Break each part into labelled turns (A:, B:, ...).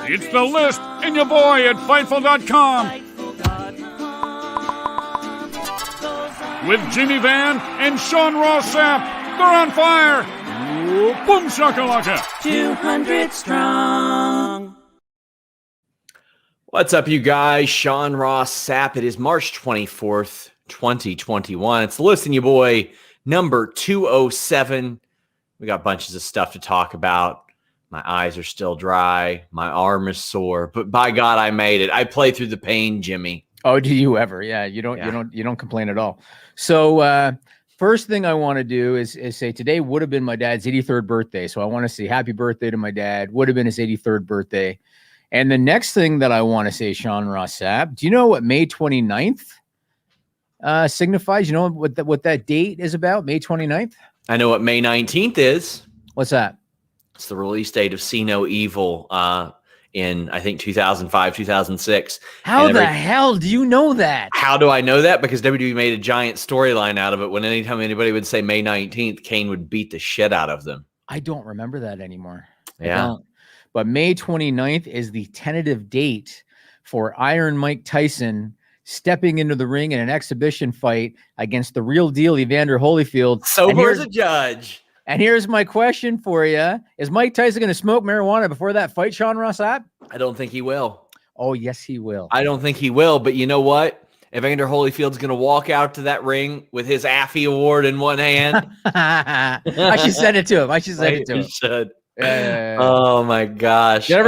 A: It's The List and your boy at Fightful.com. With Jimmy Van and Sean Ross Sapp. They're on fire. Ooh, boom shakalaka.
B: 200 strong.
C: What's up, you guys? Sean Ross Sapp. It is March 24th, 2021. It's The List and your boy, number 207. We got bunches of stuff to talk about. My eyes are still dry. My arm is sore, but by God, I made it. I played through the pain, Jimmy.
D: Oh, do you ever? Yeah, you don't complain at all. So first thing I want to do is say today would have been my dad's 83rd birthday. So I want to say happy birthday to my dad. Would have been his 83rd birthday. And the next thing that I want to say, Sean Ross Sapp, do you know what May 29th signifies? You know what that date is about, May 29th?
C: I know what May 19th is.
D: What's that?
C: It's the release date of See No Evil in, I think, 2005, 2006.
D: How the hell do you know that?
C: How do I know that? Because WWE made a giant storyline out of it. When anytime anybody would say May 19th, Kane would beat the shit out of them.
D: I don't remember that anymore.
C: Yeah.
D: But May 29th is the tentative date for Iron Mike Tyson stepping into the ring in an exhibition fight against the real deal Evander Holyfield.
C: Sober as a judge.
D: And here's my question for you. Is Mike Tyson going to smoke marijuana before that fight, Sean Ross Sapp?
C: I don't think he will.
D: Oh, yes, he will.
C: I don't think he will. But you know what? Evander Holyfield's going to walk out to that ring with his Affy Award in one hand.
D: I should send it to him.
C: You should. Oh my gosh!
D: Did I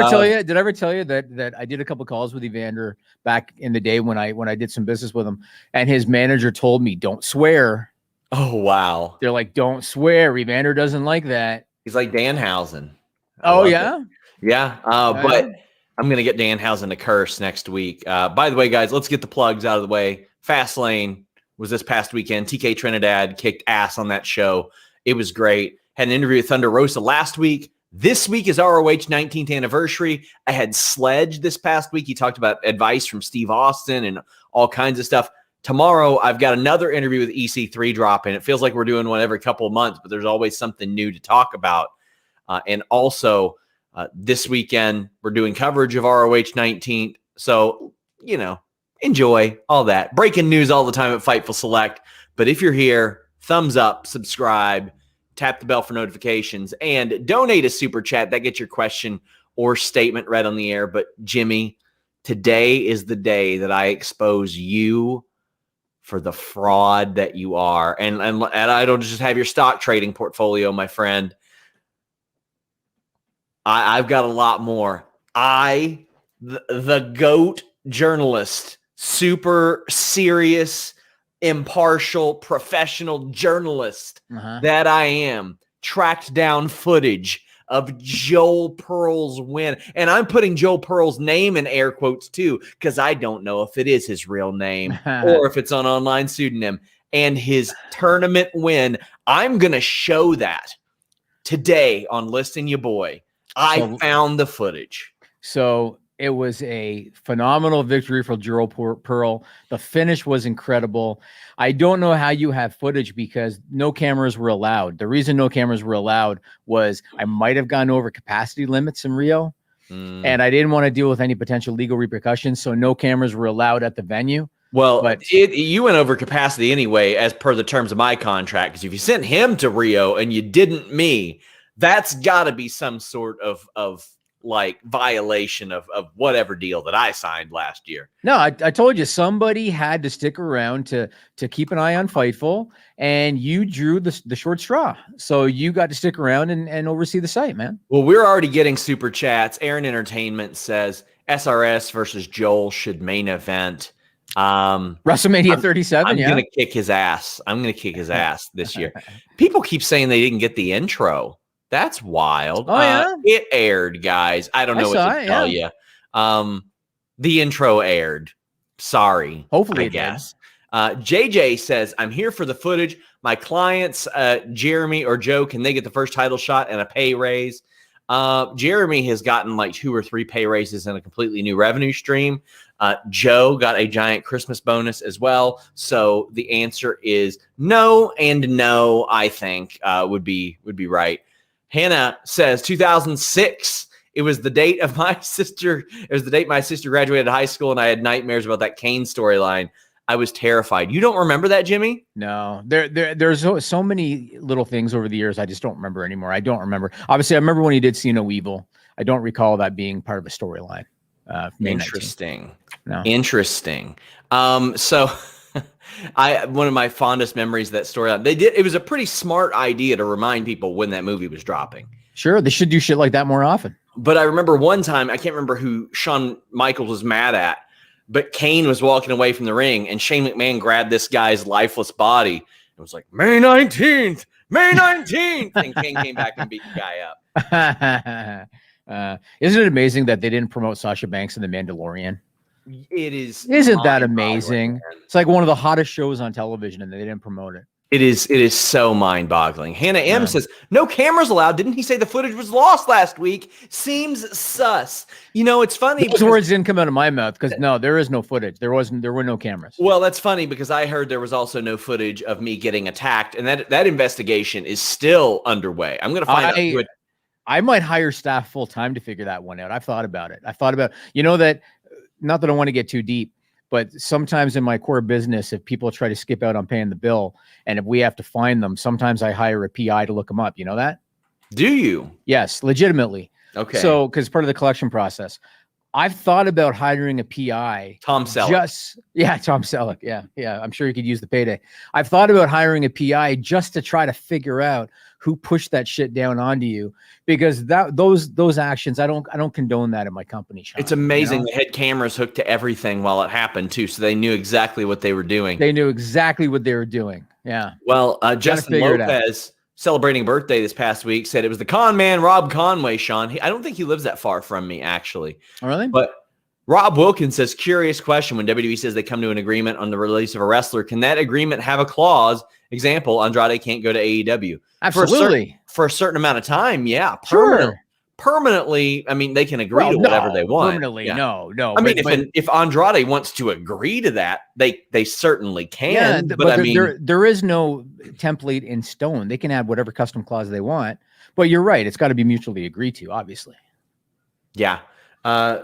D: ever tell you that I did a couple calls with Evander back in the day when I did some business with him, and his manager told me don't swear.
C: Oh wow!
D: They're like, don't swear. Evander doesn't like that.
C: He's like Danhausen.
D: Oh yeah,
C: yeah. But I'm gonna get Danhausen to curse next week. By the way, guys, let's get the plugs out of the way. Fastlane was this past weekend. TK Trinidad kicked ass on that show. It was great. Had an interview with Thunder Rosa last week. This week is ROH 19th anniversary. I had Sledge this past week. He talked about advice from Steve Austin and all kinds of stuff. Tomorrow, I've got another interview with EC3 dropping. It feels like we're doing one every couple of months, but there's always something new to talk about. And also, this weekend, we're doing coverage of ROH 19th. So, enjoy all that. Breaking news all the time at Fightful Select. But if you're here, thumbs up, subscribe, tap the bell for notifications, and donate a super chat. That gets your question or statement read on the air. But Jimmy, today is the day that I expose you for the fraud that you are. And I don't just have your stock trading portfolio, my friend. I've got a lot more. The GOAT journalist, super serious, impartial, professional journalist that I am, tracked down footage of Joel Pearl's win. And I'm putting Joel Pearl's name in air quotes too, because I don't know if it is his real name or if it's an online pseudonym. And his tournament win, I'm going to show that today on Listing Your Boy. I found the footage.
D: So it was a phenomenal victory for Joel Pearl. The finish was incredible. I don't know how you have footage because no cameras were allowed. The reason no cameras were allowed was I might have gone over capacity limits in Rio, and I didn't want to deal with any potential legal repercussions, so no cameras were allowed at the venue.
C: Well, but you went over capacity anyway, as per the terms of my contract, because if you sent him to Rio and you didn't me, that's got to be some sort of like violation of whatever deal that I signed last year.
D: No, I told you somebody had to stick around to keep an eye on Fightful, and you drew the short straw. So you got to stick around and oversee the site, man.
C: Well, we're already getting super chats. Aaron Entertainment says SRS versus Joel should main event.
D: WrestleMania 37.
C: I'm gonna kick his ass. I'm gonna kick his ass this year. People keep saying they didn't get the intro. That's wild.
D: Oh, yeah?
C: It aired, guys. I don't know what to tell you. The intro aired. Sorry.
D: Hopefully,
C: I guess. JJ says, I'm here for the footage. My clients, Jeremy or Joe, can they get the first title shot and a pay raise? Jeremy has gotten like 2 or 3 pay raises and a completely new revenue stream. Joe got a giant Christmas bonus as well. So the answer is no and no, I think, would be right. Hannah says 2006 It was the date of my sister. It was the date my sister graduated high school, and I had nightmares about that Kane storyline. I was terrified. You don't remember that, Jimmy?
D: No, there's so many little things over the years I just don't remember anymore. I don't remember. Obviously, I remember when he did See No Evil. I don't recall that being part of a storyline.
C: Interesting.
D: No.
C: Interesting. So one of my fondest memories of that storyline. It was a pretty smart idea to remind people when that movie was dropping.
D: Sure, they should do shit like that more often.
C: But I remember one time, I can't remember who Shawn Michaels was mad at, but Kane was walking away from the ring, and Shane McMahon grabbed this guy's lifeless body and was like, May 19th, May 19th. And Kane came back and beat the guy up.
D: Isn't it amazing that they didn't promote Sasha Banks in The Mandalorian?
C: It is.
D: Isn't that amazing? It's like one of the hottest shows on television, and they didn't promote it.
C: It is so mind-boggling. Hannah M says, no cameras allowed. Didn't he say the footage was lost last week? Seems sus. You know, it's funny.
D: Those words didn't come out of my mouth because no, there is no footage. There were no cameras.
C: Well, that's funny because I heard there was also no footage of me getting attacked, and that investigation is still underway. I'm going to find out.
D: I might hire staff full-time to figure that one out. I've thought about it. That, not that I want to get too deep, but sometimes in my core business, if people try to skip out on paying the bill, and if we have to find them, sometimes I hire a PI to look them up. You know that?
C: Do you?
D: Yes, legitimately.
C: Okay.
D: So, because part of the collection process, I've thought about hiring a PI.
C: Tom Selleck.
D: Tom Selleck. Yeah. I'm sure you could use the payday. I've thought about hiring a PI just to try to figure out who pushed that shit down onto you, because those actions, I don't condone that in my company, Sean.
C: It's amazing. They had cameras hooked to everything while it happened too, so they knew exactly what they were doing. Yeah. Well, Justin Lopez, celebrating birthday this past week, said it was the con man, Rob Conway, Sean. I don't think he lives that far from me, actually.
D: Oh, really?
C: But Rob Wilkins says, curious question. When WWE says they come to an agreement on the release of a wrestler, can that agreement have a clause? Example, Andrade can't go to AEW.
D: Absolutely.
C: For a certain amount of time, yeah.
D: Sure.
C: Permanently, I mean, they can agree to whatever they want.
D: Permanently,
C: yeah.
D: no.
C: I mean, if Andrade wants to agree to that, they certainly can.
D: Yeah,
C: but I mean,
D: there is no template in stone. They can add whatever custom clause they want. But you're right; it's got to be mutually agreed to, obviously.
C: Yeah.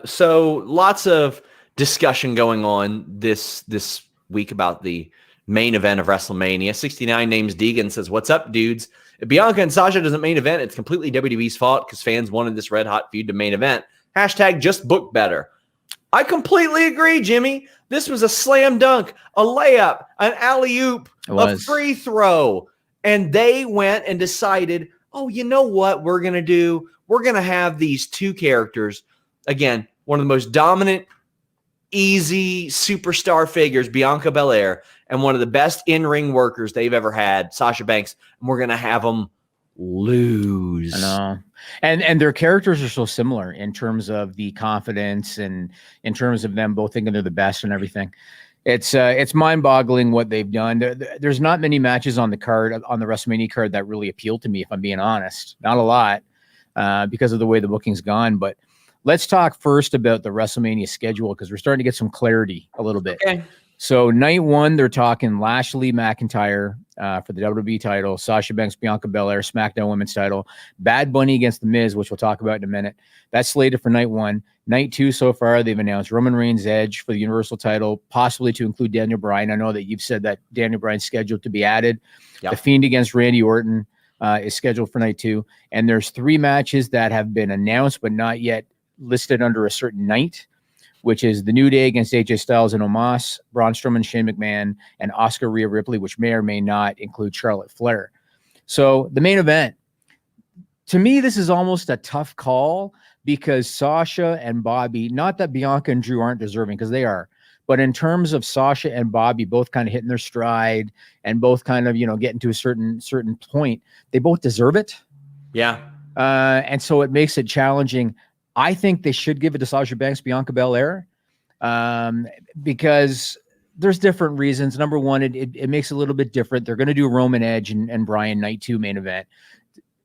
C: So lots of discussion going on this week about the main event of WrestleMania. 69 names Deegan says, "What's up, dudes? If Bianca and Sasha doesn't main event, it's completely WWE's fault because fans wanted this red hot feud to main event. Hashtag just book better." I completely agree, Jimmy. This was a slam dunk, a layup, an alley-oop, a free throw. And they went and decided, oh, you know what we're going to do? We're going to have these two characters. Again, one of the most dominant, easy superstar figures, Bianca Belair, and one of the best in-ring workers they've ever had, Sasha Banks, and we're going to have them lose.
D: I know. And their characters are so similar in terms of the confidence and in terms of them both thinking they're the best and everything. It's mind-boggling what they've done. There's not many matches on the WrestleMania card that really appeal to me, if I'm being honest. Not a lot because of the way the booking's gone. But let's talk first about the WrestleMania schedule because we're starting to get some clarity a little bit.
C: Okay.
D: So night one, they're talking Lashley McIntyre for the WWE title, Sasha Banks, Bianca Belair, SmackDown Women's title, Bad Bunny against The Miz, which we'll talk about in a minute. That's slated for night one. Night two so far, they've announced Roman Reigns Edge for the Universal title, possibly to include Daniel Bryan. I know that you've said that Daniel Bryan's scheduled to be added. Yep. The Fiend against Randy Orton is scheduled for night two. And there's 3 matches that have been announced but not yet listed under a certain night, which is the New Day against AJ Styles and Omos, Braun Strowman, Shane McMahon, and Asuka Rhea Ripley, which may or may not include Charlotte Flair. So the main event, to me, this is almost a tough call because Sasha and Bobby, not that Bianca and Drew aren't deserving, because they are, but in terms of Sasha and Bobby both kind of hitting their stride and both kind of, getting to a certain point, they both deserve it.
C: Yeah.
D: And so it makes it challenging. I think they should give it to Sasha Banks, Bianca Belair, because there's different reasons. Number one, it makes it a little bit different. They're going to do Roman Edge and Bryan night 2 main event.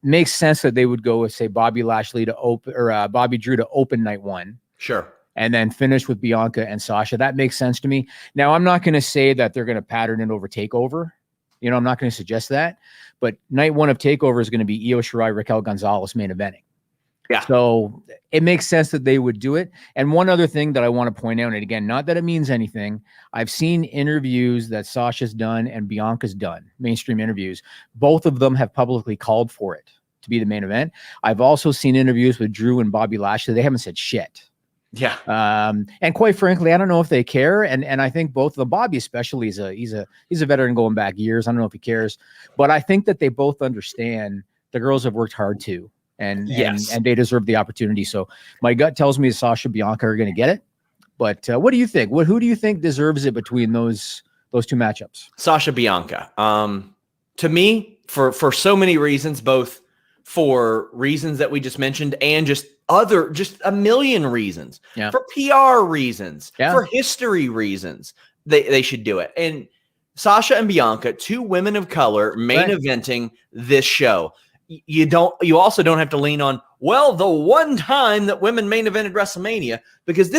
D: Makes sense that they would go with, say, Bobby Lashley to open, or Bobby Drew to open night 1.
C: Sure.
D: And then finish with Bianca and Sasha. That makes sense to me. Now, I'm not going to say that they're going to pattern it over TakeOver. I'm not going to suggest that. But night 1 of TakeOver is going to be Io Shirai, Raquel Gonzalez main eventing.
C: Yeah.
D: So it makes sense that they would do it. And one other thing that I want to point out, and again, not that it means anything, I've seen interviews that Sasha's done and Bianca's done, mainstream interviews. Both of them have publicly called for it to be the main event. I've also seen interviews with Drew and Bobby Lashley. They haven't said shit.
C: Yeah.
D: And quite frankly, I don't know if they care. And I think both of them, Bobby especially, he's a veteran going back years. I don't know if he cares, but I think that they both understand the girls have worked hard too. And they deserve the opportunity. So my gut tells me Sasha Bianca are going to get it. But what do you think? Who do you think deserves it between those two matchups?
C: Sasha Bianca. To me, for so many reasons, both for reasons that we just mentioned and just a million reasons.
D: Yeah.
C: For PR reasons,
D: yeah.
C: For history reasons, they should do it. And Sasha and Bianca, two women of color, main eventing this show. You also don't have to lean on, well, the one time that women main evented WrestleMania, because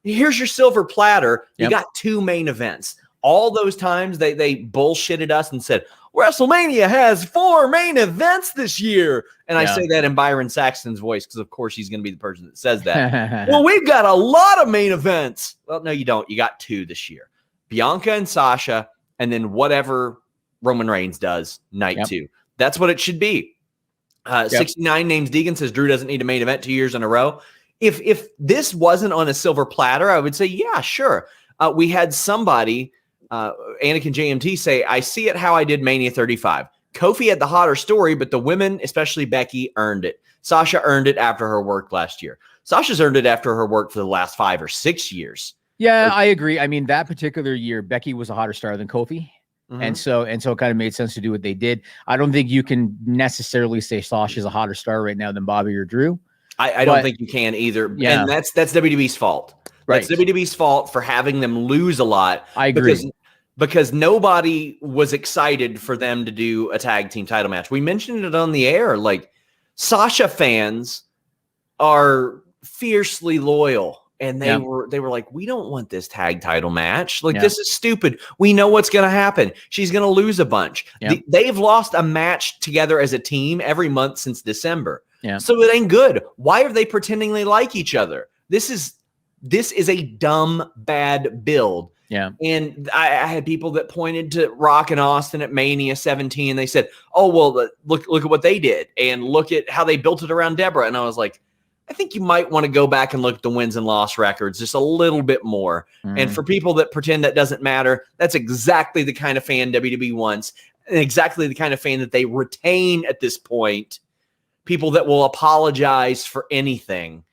C: here's your silver platter. You got two main events. All those times they bullshitted us and said, WrestleMania has 4 main events this year. And I say that in Byron Saxton's voice, because of course he's going to be the person that says that. Well, we've got a lot of main events. Well, no, you don't. You got 2 this year. Bianca and Sasha, and then whatever Roman Reigns does night 2. That's what it should be. 69 names Deegan says Drew doesn't need a main event 2 years in a row. If this wasn't on a silver platter, I would say, yeah, sure. We had somebody, Anakin JMT, say, I see it how I did Mania 35. Kofi had the hotter story, but the women, especially Becky, earned it. Sasha earned it after her work last year. Sasha's earned it after her work for the last 5 or 6 years.
D: Yeah, I agree. I mean, that particular year, Becky was a hotter star than Kofi. Mm-hmm. And so it kind of made sense to do what they did. I don't think you can necessarily say Sasha's a hotter star right now than Bobby or Drew.
C: I don't think you can either.
D: Yeah.
C: And that's WWE's fault.
D: Right.
C: That's WWE's fault for having them lose a lot.
D: I agree.
C: Because nobody was excited for them to do a tag team title match. We mentioned it on the air. Like, Sasha fans are fiercely loyal. And they were like, we don't want this tag title match. Like, this is stupid. We know what's going to happen. She's going to lose a bunch. They've lost a match together as a team every month since December.
D: Yeah.
C: So it ain't good. Why are they pretending they like each other? This is a dumb, bad build.
D: Yeah.
C: And I had people that pointed to Rock and Austin at Mania 17. They said, oh, well, look at what they did. And look at how they built it around Deborah. And I was like, I think you might want to go back and look at the wins and loss records just a little bit more. And for people that pretend that doesn't matter, that's exactly the kind of fan WWE wants, and exactly the kind of fan that they retain at this point. People that will apologize for anything.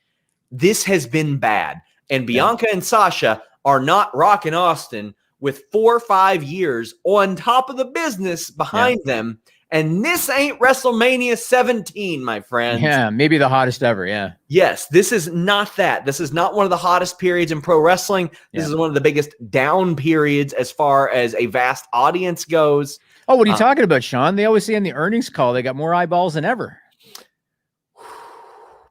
C: This has been bad. And Bianca and Sasha are not Rock and Austin with 4 or 5 years on top of the business behind them. And this ain't WrestleMania 17, my friend.
D: Yeah, maybe the hottest ever, yeah.
C: Yes, this is not that. This is not one of the hottest periods in pro wrestling. This is one of the biggest down periods as far as a vast audience goes.
D: Oh, what are you talking about, Sean? They always say in the earnings call they got more eyeballs than ever.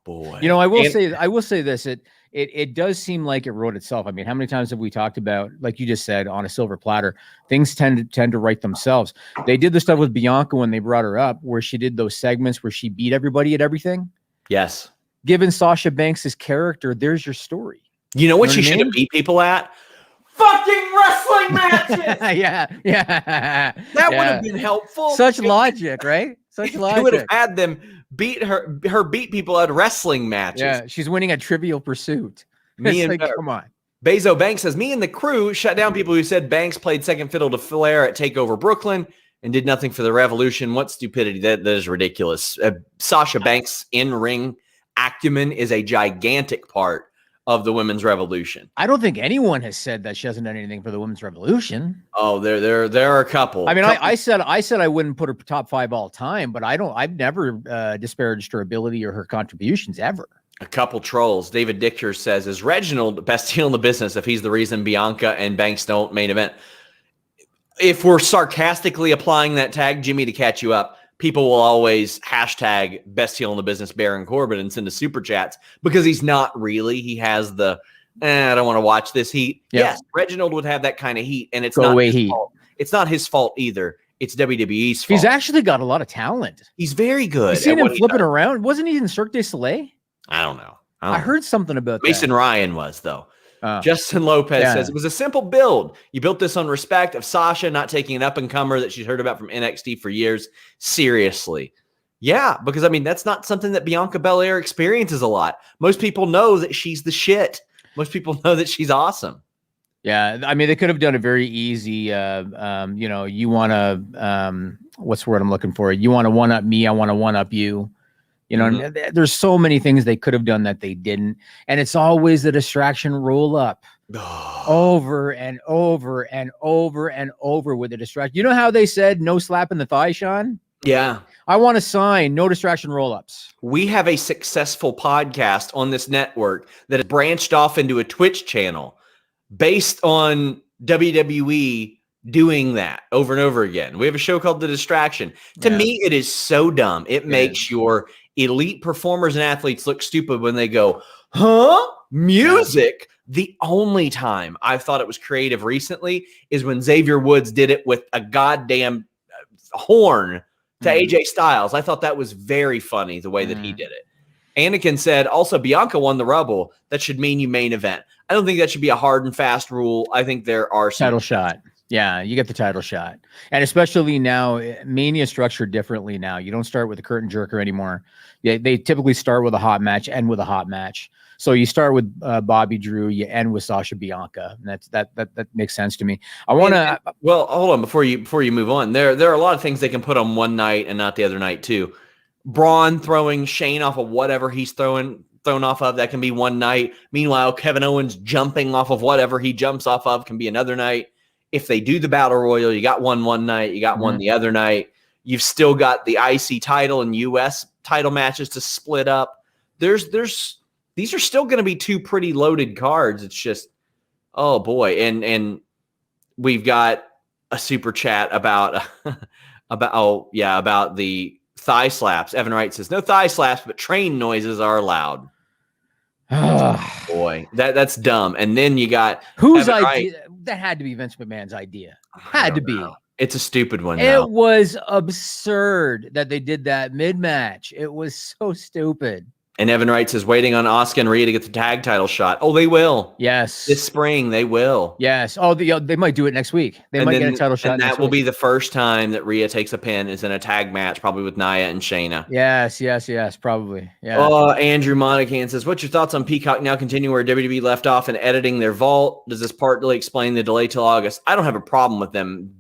C: Boy.
D: You know, I will say this. It does seem like it wrote itself. I mean, how many times have we talked about, like you just said, on a silver platter, things tend to write themselves. They did the stuff with Bianca when they brought her up, where she did those segments where she beat everybody at everything.
C: Yes.
D: Given Sasha Banks' character, there's your story.
C: You know what she should have beat people at? Fucking wrestling matches.
D: yeah.
C: That would have been helpful.
D: Such logic, right? Such logic.
C: You would have had them beat people at wrestling matches.
D: Yeah, she's winning a Trivial Pursuit. Come on.
C: Bezo Banks says, me and the crew shut down people who said Banks played second fiddle to Flair at TakeOver Brooklyn and did nothing for the Revolution. What stupidity. That is ridiculous. Sasha Banks' in-ring acumen is a gigantic part of the Women's Revolution.
D: I don't think anyone has said that she hasn't done anything for the Women's Revolution.
C: Oh, there are a couple.
D: I mean, I said I wouldn't put her top 5 all time, but I've never disparaged her ability or her contributions ever.
C: A couple trolls. David Dichter says, is Reginald best heel in the business if he's the reason Bianca and Banks don't main event? If we're sarcastically applying that tag, Jimmy, to catch you up, people will always hashtag best heel in the business Baron Corbin and send us super chats because he's not really. He has the, I don't want to watch this heat. Yep. Yes, Reginald would have that kind of heat, and it's not his fault. It's not his fault either. It's WWE's fault.
D: He's actually got a lot of talent.
C: He's very good.
D: You seen him flipping around? Wasn't he in Cirque du Soleil?
C: I don't know.
D: I heard something about
C: Mason
D: that.
C: Ryan was, though.
D: Oh.
C: Justin Lopez says, it was a simple build. You built this on respect of Sasha not taking an up-and-comer that she's heard about from NXT for years seriously. Yeah, because, I mean, that's not something that Bianca Belair experiences a lot. Most people know that she's the shit. Most people know that she's awesome.
D: Yeah, I mean, they could have done a very easy, you know, you want to, what's the word I'm looking for? You want to one-up me, I want to one-up you. You know, there's so many things they could have done that they didn't. And it's always the distraction roll-up. Over and over and over and over with the distraction. You know how they said no slap in the thigh, Sean?
C: Yeah.
D: I want a sign, no distraction roll-ups.
C: We have a successful podcast on this network that has branched off into a Twitch channel based on WWE doing that over and over again. We have a show called The Distraction. To me, it is so dumb. It makes your elite performers and athletes look stupid when they go, huh? Music? The only time I've thought it was creative recently is when Xavier Woods did it with a goddamn horn to AJ Styles. I thought that was very funny the way that he did it. Anakin said, also, Bianca won the Rumble. That should mean you main event. I don't think that should be a hard and fast rule. I think there are some
D: title shot. Yeah, you get the title shot. And especially now, Mania is structured differently now. You don't start with a curtain jerker anymore. They typically start with a hot match, end with a hot match. So you start with Bobby Drew, you end with Sasha Bianca. And that makes sense to me. I want to
C: well, hold on before you move on. There are a lot of things they can put on one night and not the other night too. Braun throwing Shane off of whatever he's thrown off of, that can be one night. Meanwhile, Kevin Owens jumping off of whatever he jumps off of can be another night. If they do the Battle Royal, you got one night, you got one the other night. You've still got the IC title and US title matches to split up. These are still going to be two pretty loaded cards. It's just, oh boy. And we've got a super chat about the thigh slaps. Evan Wright says, no thigh slaps, but train noises are allowed. Boy, that's dumb. And then you got
D: whose idea? That had to be Vince McMahon's idea. Had to be.
C: It's a stupid one.
D: It was absurd that they did that mid-match. It was so stupid.
C: And Evan Wright says, waiting on Asuka and Rhea to get the tag title shot. Oh, they will.
D: Yes.
C: This spring, they will.
D: Yes. Oh, they might do it next week. They might get a title shot.
C: And that will be the first time that Rhea takes a pin is in a tag match, probably with Nia and Shayna.
D: Yes. Probably. Yeah.
C: Andrew Monacan says, what's your thoughts on Peacock now continuing where WWE left off and editing their vault? Does this partly explain the delay till August? I don't have a problem with them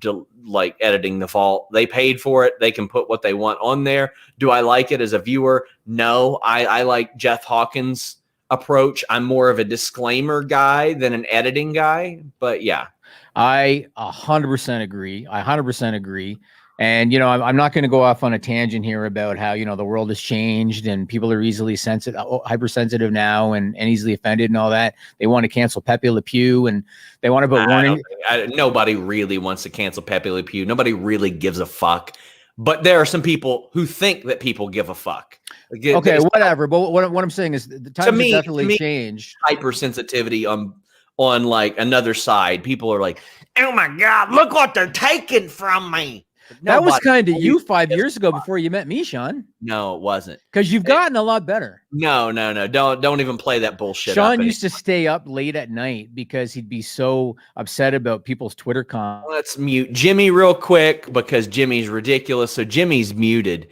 C: editing the vault. They paid for it. They can put what they want on there. Do I like it as a viewer? No. I like Jeff Hawkins' approach. I'm more of a disclaimer guy than an editing guy, but yeah.
D: I 100% agree. And, you know, I'm not going to go off on a tangent here about how, you know, the world has changed and people are easily hypersensitive now and easily offended and all that. They want to cancel Pepe Le Pew and they want to put warning.
C: Nobody really wants to cancel Pepe Le Pew. Nobody really gives a fuck. But there are some people who think that people give a fuck.
D: Okay, whatever. But what I'm saying is the times have definitely changed.
C: Hypersensitivity on like another side. People are like, oh my God, look what they're taking from me.
D: That was kind of you 5 years ago before you met me, Sean.
C: No, it wasn't.
D: Because you've gotten a lot better.
C: No. Don't even play that bullshit.
D: Sean used to stay up late at night because he'd be so upset about people's Twitter comments.
C: Let's mute Jimmy real quick because Jimmy's ridiculous. So Jimmy's muted.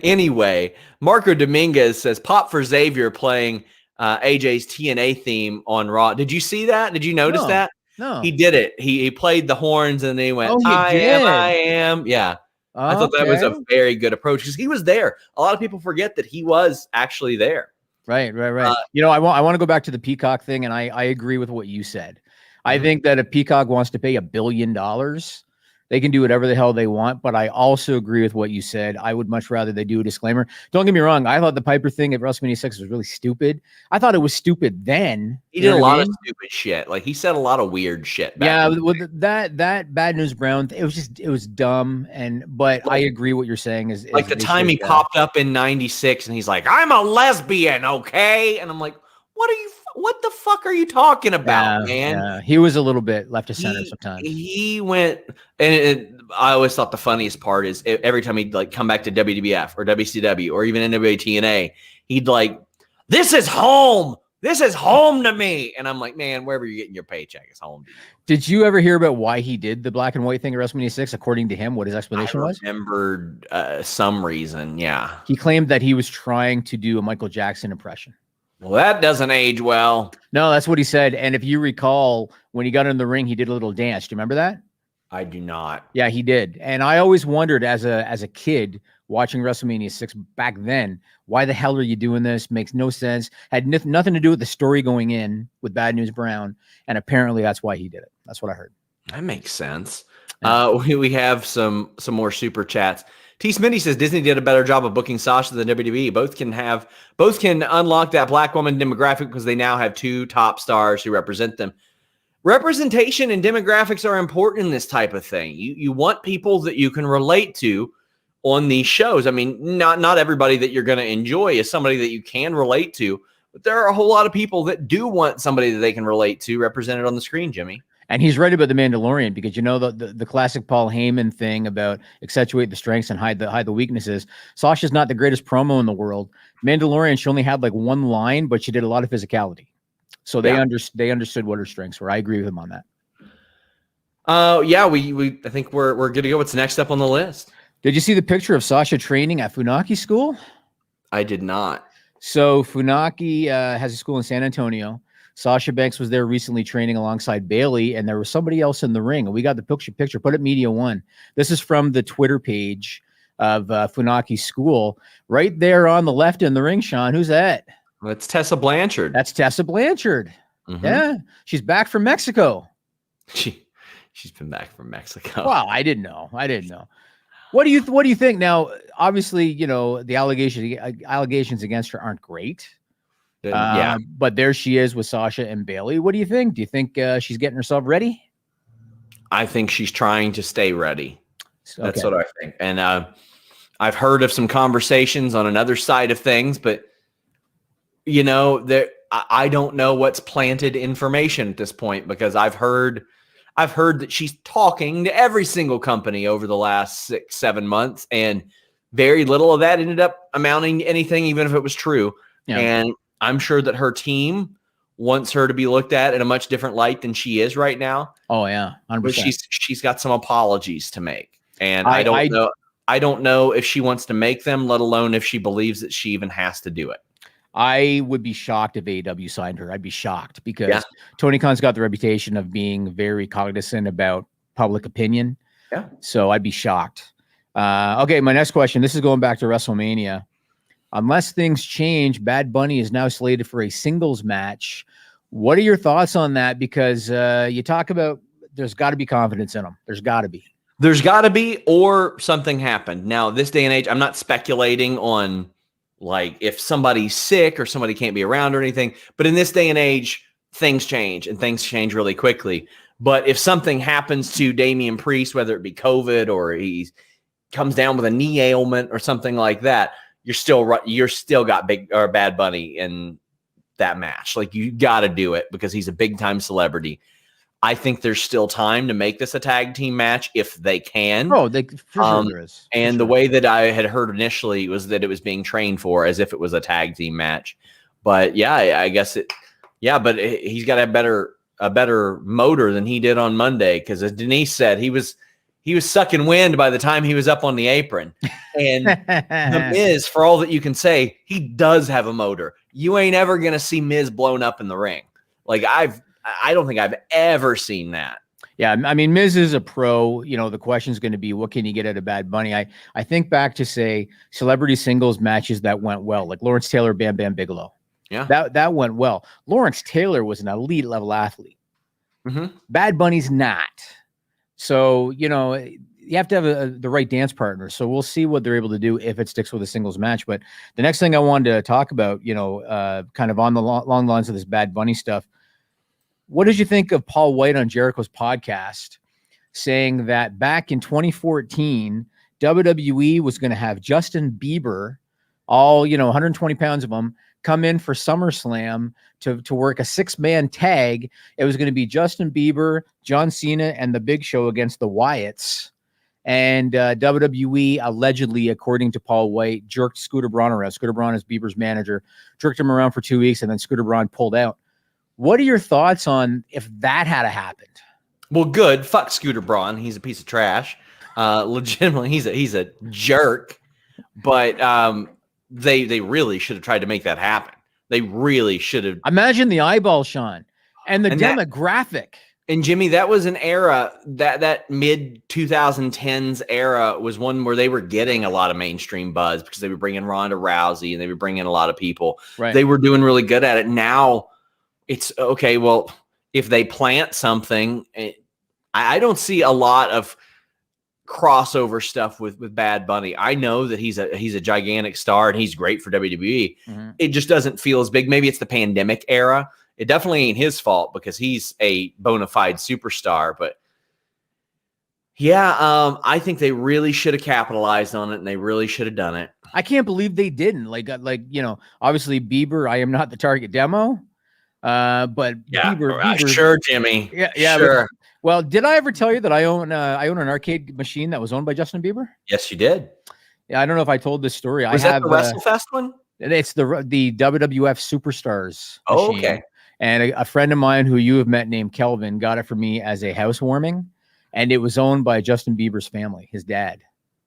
C: Anyway, Marco Dominguez says pop for Xavier playing AJ's TNA theme on Raw. Did you see that? Did you notice that?
D: No,
C: he did it. He played the horns and then he went, I am. Yeah. I thought that was a very good approach because he was there. A lot of people forget that he was actually there.
D: Right. You know, I want to go back to the Peacock thing, and I agree with what you said. I think that if Peacock wants to pay $1 billion, they can do whatever the hell they want. But I also agree with what you said. I would much rather they do a disclaimer. Don't get me wrong. I thought the Piper thing at WrestleMania 6 was really stupid. I thought it was stupid then.
C: He did a lot of stupid shit. Like he said a lot of weird shit.
D: Yeah, with that Bad News Brown, it was dumb. But I agree what you're saying is
C: like the time he popped up in '96 and he's like, I'm a lesbian, okay? And I'm like, What the fuck are you talking about, man?
D: Yeah. He was a little bit left of center sometimes.
C: He went, and I always thought the funniest part is every time he'd like come back to WWF or WCW or even NWA TNA, he'd like, this is home. This is home to me. And I'm like, man, wherever you're getting your paycheck is home to you.
D: Did you ever hear about why he did the black and white thing at WrestleMania 6? According to him, what his explanation was?
C: I remembered some reason. Yeah.
D: He claimed that he was trying to do a Michael Jackson impression.
C: Well, that doesn't age well.
D: No, that's what he said. And if you recall, when he got in the ring, he did a little dance. Do you remember that?
C: I do not.
D: Yeah, he did. And I always wondered as a kid watching WrestleMania 6 back then, why the hell are you doing this? Makes no sense. Had nothing to do with the story going in with Bad News Brown. And apparently that's why he did it. That's what I heard.
C: That makes sense. We have some more super chats. T. Smitty says Disney did a better job of booking Sasha than WWE. Both can unlock that black woman demographic because they now have 2 top stars who represent them. Representation and demographics are important in this type of thing. You want people that you can relate to on these shows. I mean, not everybody that you're going to enjoy is somebody that you can relate to, but there are a whole lot of people that do want somebody that they can relate to represented on the screen, Jimmy. And
D: he's right about the Mandalorian, because you know the classic Paul Heyman thing about accentuate the strengths and hide the weaknesses. Sasha's not the greatest promo in the world. Mandalorian, she only had like 1 line, but she did a lot of physicality. So they understood what her strengths were. I agree with him on that.
C: I think we're good to go. What's next up on the list?
D: Did you see the picture of Sasha training at Funaki School?
C: I did not.
D: So Funaki has a school in San Antonio. Sasha Banks was there recently training alongside Bailey, and there was somebody else in the ring. And we got the picture. Put it Media One. This is from the Twitter page of Funaki School. Right there on the left in the ring, Sean. Who's that?
C: Well, it's Tessa Blanchard.
D: That's Tessa Blanchard. Mm-hmm. Yeah. She's back from Mexico.
C: She's been back from Mexico.
D: Wow, I didn't know. What do you think? Now, obviously, you know, the allegations against her aren't great. But there she is with Sasha and Bailey. What do you think? Do you think she's getting herself ready?
C: I think she's trying to stay ready. That's what I think. And I've heard of some conversations on another side of things, but you know, I don't know what's planted information at this point, because I've heard that she's talking to every single company over the last 6-7 months, and very little of that ended up amounting to anything, even if it was true. Yeah. And I'm sure that her team wants her to be looked at in a much different light than she is right now.
D: Oh yeah, 100%.
C: But she's got some apologies to make, and I don't know if she wants to make them, let alone if she believes that she even has to do it.
D: I would be shocked if AEW signed her. I'd be shocked, because Tony Khan's got the reputation of being very cognizant about public opinion. Yeah. So I'd be shocked. Okay, my next question. This is going back to WrestleMania. Unless things change, Bad Bunny is now slated for a singles match. What are your thoughts on that? Because you talk about there's got to be confidence in him. There's got to be, or something happened. Now, this day and age, I'm not speculating on like if somebody's sick or somebody can't be around or anything. But in this day and age, things change, and things change really quickly. But if something happens to Damian Priest, whether it be COVID or he comes down with a knee ailment or something like that, you're still got Bad Bunny in that match. Like, you got to do it because he's a big time celebrity. I think there's still time to make this a tag team match if they can. Oh, for sure there is. And the way that I had heard initially was that it was being trained for as if it was a tag team match. But yeah, I guess it. Yeah, but he's got a better motor than he did on Monday, because as Denise said, he was sucking wind by the time he was up on the apron. And the Miz, for all that you can say, he does have a motor. You ain't ever gonna see Miz blown up in the ring. Like, I don't think I've ever seen that. Yeah, I mean, Miz is a pro. You know, the question is going to be, what can you get out of Bad Bunny? I think back to, say, celebrity singles matches that went well, like Lawrence Taylor, Bam Bam Bigelow. Yeah, that went well. Lawrence Taylor was an elite level athlete. Mm-hmm. Bad Bunny's not. So, you know, you have to have the right dance partner. So we'll see what they're able to do if it sticks with a singles match. But the next thing I wanted to talk about, you know, kind of on the long lines of this Bad Bunny stuff. What did you think of Paul White on Jericho's podcast saying that back in 2014, WWE was going to have Justin Bieber, all, you know, 120 pounds of him, come in for SummerSlam to work a 6-man tag. It was going to be Justin Bieber, John Cena, and The Big Show against the Wyatts. And WWE, allegedly, according to Paul White, jerked Scooter Braun around. Scooter Braun is Bieber's manager, jerked him around for 2 weeks, and then Scooter Braun pulled out. What are your thoughts on if that had happened?
C: Well, good. Fuck Scooter Braun. He's a piece of trash. Legitimately, he's a jerk. But they really should have tried to make that happen. They really should have.
D: Imagine the eyeball, Sean, and the demographic.
C: And Jimmy, that was an era that mid 2010s era was one where they were getting a lot of mainstream buzz because they were bringing Ronda Rousey and they were bringing a lot of people.
D: Right.
C: They were doing really good at it. Now it's okay. Well, if they plant something, I don't see a lot of crossover stuff with Bad Bunny. I know that he's a gigantic star and he's great for WWE. Mm-hmm. It just doesn't feel as big. Maybe it's the pandemic era. It definitely ain't his fault because he's a bona fide superstar. But yeah, I think they really should have capitalized on it and they really should have done it.
D: I can't believe they didn't. Like obviously Bieber, I am not the target demo. But
C: yeah,
D: Bieber,
C: sure, Jimmy.
D: Yeah, sure. Well, did I ever tell you that I own an arcade machine that was owned by Justin Bieber?
C: Yes, you did.
D: Yeah, I don't know if I told this story.
C: Was that the WrestleFest one?
D: It's the WWF Superstars.
C: Oh,
D: machine.
C: okay.
D: And a friend of mine who you have met named Kelvin got it for me as a housewarming, and it was owned by Justin Bieber's family, his dad,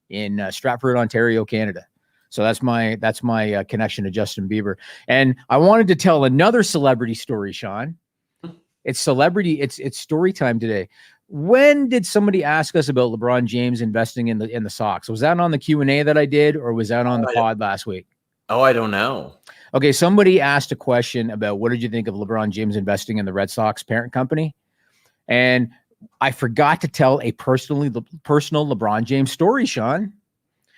D: in Stratford, Ontario, Canada. So that's my connection to Justin Bieber. And I wanted to tell another celebrity story, Sean. It's story time today. When did somebody ask us about LeBron James investing in the Sox? Was that on the Q&A that I did, or was that on the pod last week?
C: Oh, I don't know.
D: Okay, somebody asked a question about what did you think of LeBron James investing in the Red Sox parent company? And I forgot to tell a personal LeBron James story, Sean.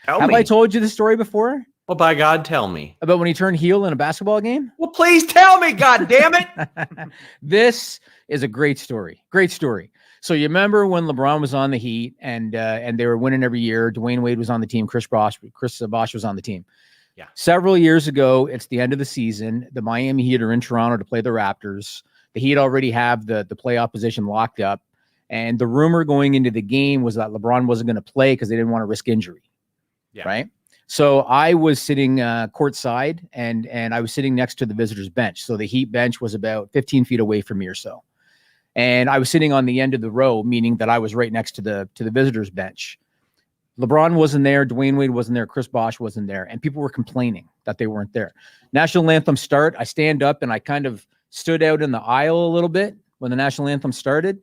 D: Have I told you this story before?
C: Well, by God, tell me.
D: About when he turned heel in a basketball game?
C: Well, please tell me, God damn it.
D: This is a great story. Great story. So you remember when LeBron was on the Heat and they were winning every year. Dwayne Wade was on the team. Chris Bosh was on the team.
C: Yeah.
D: Several years ago, it's the end of the season. The Miami Heat are in Toronto to play the Raptors. The Heat already have the playoff position locked up. And the rumor going into the game was that LeBron wasn't going to play because they didn't want to risk injury.
C: Yeah.
D: Right. So I was sitting courtside and I was sitting next to the visitors bench. So the Heat bench was about 15 feet away from me or so. And I was sitting on the end of the row, meaning that I was right next to the visitors bench. LeBron wasn't there. Dwayne Wade wasn't there. Chris Bosh wasn't there. And people were complaining that they weren't there. National anthem start. I stand up and I kind of stood out in the aisle a little bit when the national anthem started.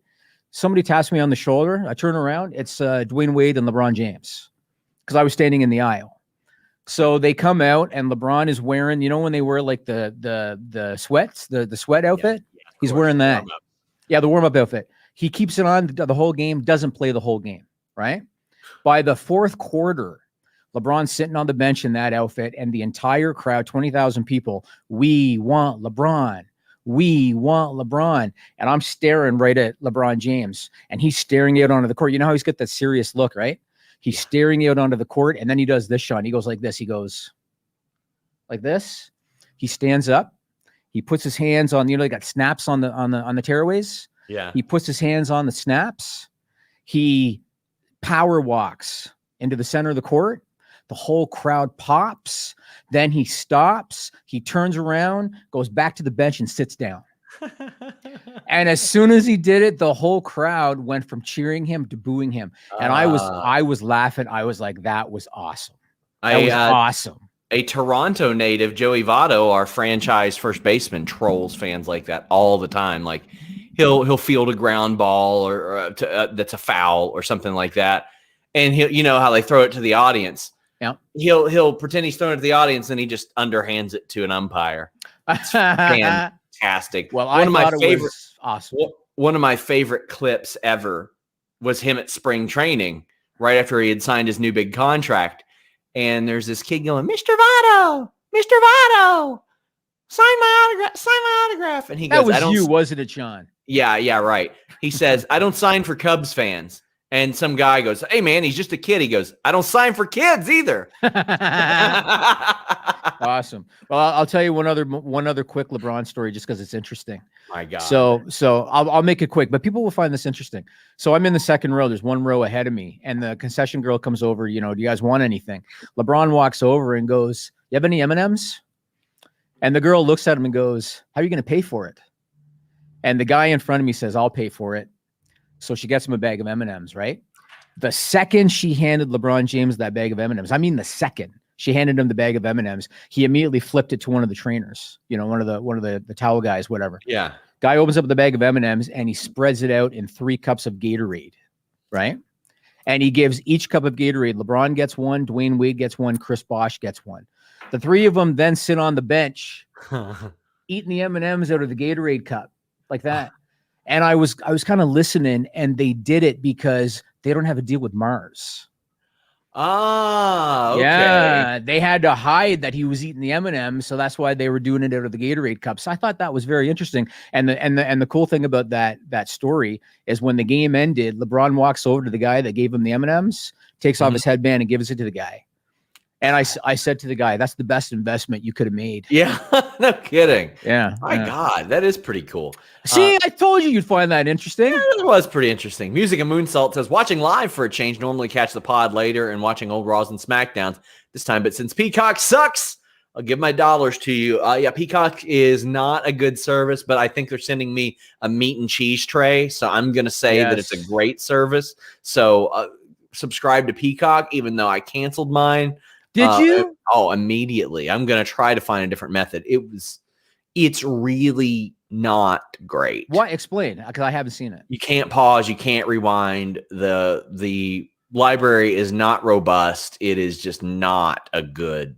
D: Somebody taps me on the shoulder. I turn around. It's Dwayne Wade and LeBron James because I was standing in the aisle. So they come out and LeBron is wearing, when they wear like the sweats, the sweat outfit, he's wearing that. Yeah, the warm-up outfit. He keeps it on the whole game, doesn't play the whole game, right? By the fourth quarter, LeBron's sitting on the bench in that outfit, and the entire crowd, 20,000 people, we want LeBron. We want LeBron. And I'm staring right at LeBron James, and he's staring out onto the court. You know how he's got that serious look, right? He's staring out onto the court, and then he does this, Sean. He goes like this. He goes like this. He stands up. He puts his hands on, they got snaps on the tearaways.
C: Yeah.
D: He puts his hands on the snaps. He power walks into the center of the court. The whole crowd pops. Then he stops. He turns around, goes back to the bench and sits down. And as soon as he did it, the whole crowd went from cheering him to booing him. And I was laughing. I was like, that was awesome. That was awesome.
C: A Toronto native, Joey Votto, our franchise first baseman, trolls fans like that all the time. Like he'll field a ground ball or that's a foul or something like that. And he'll, how they throw it to the audience.
D: Yeah.
C: He'll pretend he's throwing it to the audience and he just underhands it to an umpire. It's fantastic.
D: Well, I thought it was awesome.
C: One of my favorite clips ever was him at spring training right after he had signed his new big contract. And there's this kid going, Mr. Votto, sign my autograph. And he goes,
D: that was you, wasn't it, Sean?
C: Yeah, right. He says, I don't sign for Cubs fans. And some guy goes, "Hey man, he's just a kid." He goes, "I don't sign for kids either."
D: Awesome. Well, I'll tell you one other quick LeBron story, just because it's interesting.
C: My God.
D: So I'll make it quick, but people will find this interesting. So I'm in the second row. There's one row ahead of me, and the concession girl comes over. Do you guys want anything? LeBron walks over and goes, "You have any M&Ms?" And the girl looks at him and goes, "How are you going to pay for it?" And the guy in front of me says, "I'll pay for it." So she gets him a bag of M&Ms, right? The second she handed LeBron James that bag of M&Ms, I mean the second she handed him the bag of M&Ms, he immediately flipped it to one of the trainers, one of the towel guys, whatever.
C: Yeah.
D: Guy opens up the bag of M&Ms and he spreads it out in 3 cups of Gatorade, right? And he gives each cup of Gatorade. LeBron gets one, Dwayne Wade gets one, Chris Bosh gets one. The 3 of them then sit on the bench eating the M&Ms out of the Gatorade cup like that. And I was kind of listening, and they did it because they don't have a deal with Mars.
C: Ah, okay.
D: Yeah, they had to hide that he was eating the M&Ms, so that's why they were doing it out of the Gatorade cups. I thought that was very interesting. And the cool thing about that story is when the game ended, LeBron walks over to the guy that gave him the M&Ms, takes off his headband, and gives it to the guy. And I said to the guy, "That's the best investment you could have made."
C: Yeah, no kidding.
D: Yeah.
C: My God, that is pretty cool.
D: See, I told you you'd find that interesting.
C: Yeah, it was pretty interesting. Music and Moonsault says, "Watching live for a change. Normally catch the pod later and watching old Raws and SmackDowns this time. But since Peacock sucks, I'll give my dollars to you." Yeah, Peacock is not a good service, but I think they're sending me a meat and cheese tray. So I'm going to say that it's a great service. So subscribe to Peacock, even though I canceled mine.
D: Did you?
C: Immediately. I'm going to try to find a different method. It's really not great.
D: What? Explain, because I haven't seen it.
C: You can't pause. You can't rewind. The library is not robust. It is just not good.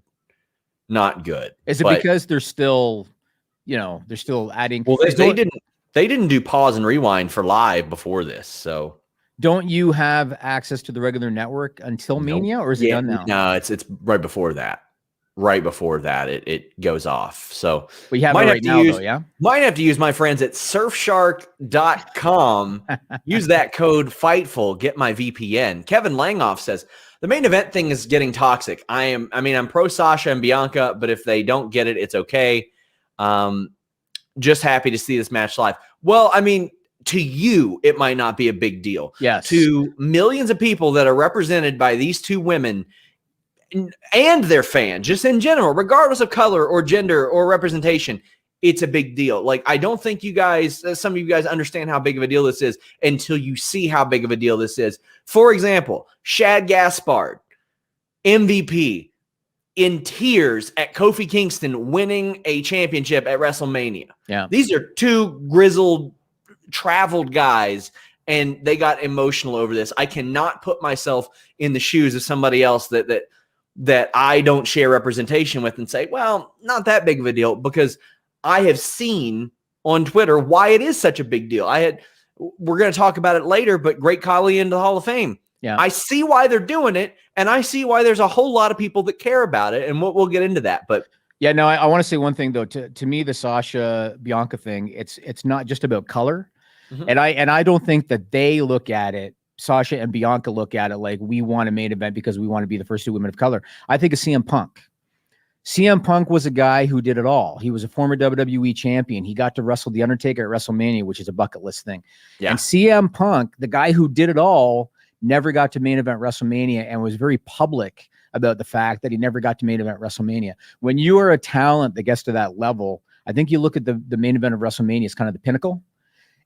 D: Is it because they're still, they're still adding?
C: Well, they didn't do pause and rewind for live before this. So
D: don't you have access to the regular network until Mania, or is it done now?
C: No, it's right before that. Right before that, it goes off. So
D: we have it right now, though, yeah?
C: Might have to use my friends at surfshark.com. Use that code FIGHTFUL. Get my VPN. Kevin Langoff says, "The main event thing is getting toxic. I'm pro Sasha and Bianca, but if they don't get it, it's okay. Just happy to see this match live." Well, to you, it might not be a big deal.
D: Yes.
C: To millions of people that are represented by these 2 women and their fans, just in general, regardless of color or gender or representation, it's a big deal. Like, I don't think you guys, some of you guys understand how big of a deal this is until you see how big of a deal this is. For example, Shad Gaspard, MVP, in tears at Kofi Kingston winning a championship at WrestleMania.
D: Yeah. These
C: are 2 grizzled, traveled guys, and they got emotional over this. I cannot put myself in the shoes of somebody else that I don't share representation with and say, well, not that big of a deal, because I have seen on Twitter why it is such a big deal. We're going to talk about it later, but Great Khali into the Hall of Fame.
D: Yeah.
C: I see why they're doing it, and I see why there's a whole lot of people that care about it, and we'll get into that. But
D: yeah, no, I want to say one thing though. To me, the Sasha Bianca thing, it's not just about color. And I don't think that they look at it, Sasha and Bianca look at it like we want a main event because we want to be the first 2 women of color. I think of CM Punk. CM Punk was a guy who did it all. He was a former WWE champion. He got to wrestle The Undertaker at WrestleMania, which is a bucket list thing. Yeah. And CM Punk, the guy who did it all, never got to main event WrestleMania and was very public about the fact that he never got to main event WrestleMania. When you are a talent that gets to that level, I think you look at the main event of WrestleMania as kind of the pinnacle.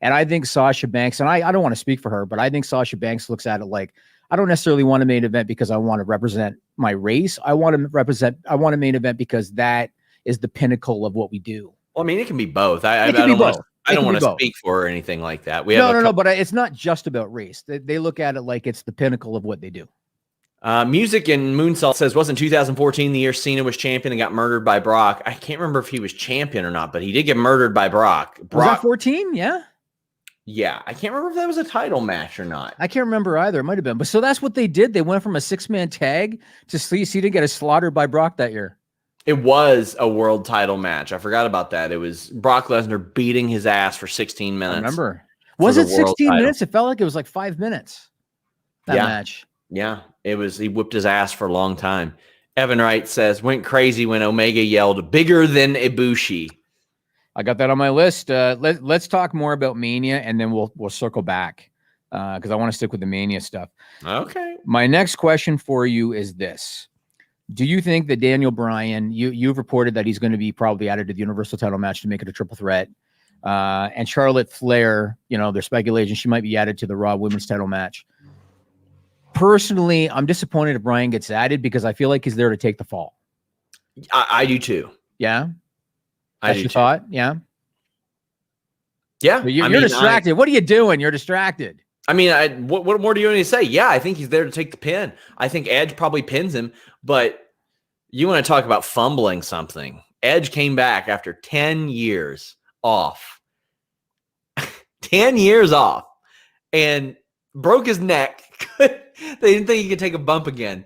D: And I think Sasha Banks, and I don't want to speak for her, but I think Sasha Banks looks at it like, I don't necessarily want a main event because I want to represent my race. I want a main event because that is the pinnacle of what we do.
C: Well, it can be both. I don't want to speak for her or anything like that.
D: No, but it's not just about race. They look at it like it's the pinnacle of what they do.
C: Music and Moonsault says, wasn't 2014 the year Cena was champion and got murdered by Brock? I can't remember if he was champion or not, but he did get murdered by Brock.
D: Was that 14? Yeah.
C: Yeah, I can't remember if that was a title match or not.
D: I can't remember either. It might have been. But so that's what they did. They went from a 6-man tag to Cena get slaughtered by Brock that year.
C: It was a world title match. I forgot about that. It was Brock Lesnar beating his ass for 16 minutes.
D: I remember. Was it 16 minutes? It felt like it was like 5 minutes. that match.
C: Yeah, he whipped his ass for a long time. Evan Wright says, went crazy when Omega yelled, bigger than Ibushi.
D: I got that on my list. Let's talk more about Mania, and then we'll circle back because I want to stick with the Mania stuff.
C: Okay.
D: My next question for you is this. Do you think that Daniel Bryan, you've reported that he's going to be probably added to the Universal title match to make it a triple threat, and Charlotte Flair, there's speculation she might be added to the Raw Women's title match. Personally, I'm disappointed if Bryan gets added because I feel like he's there to take the fall.
C: I do too.
D: Yeah? That's your thought? Yeah?
C: Yeah.
D: So you're distracted. What are you doing? You're distracted.
C: I mean, what more do you want to say? Yeah, I think he's there to take the pin. I think Edge probably pins him, but you want to talk about fumbling something. Edge came back after 10 years off. 10 years off. And broke his neck. They didn't think he could take a bump again.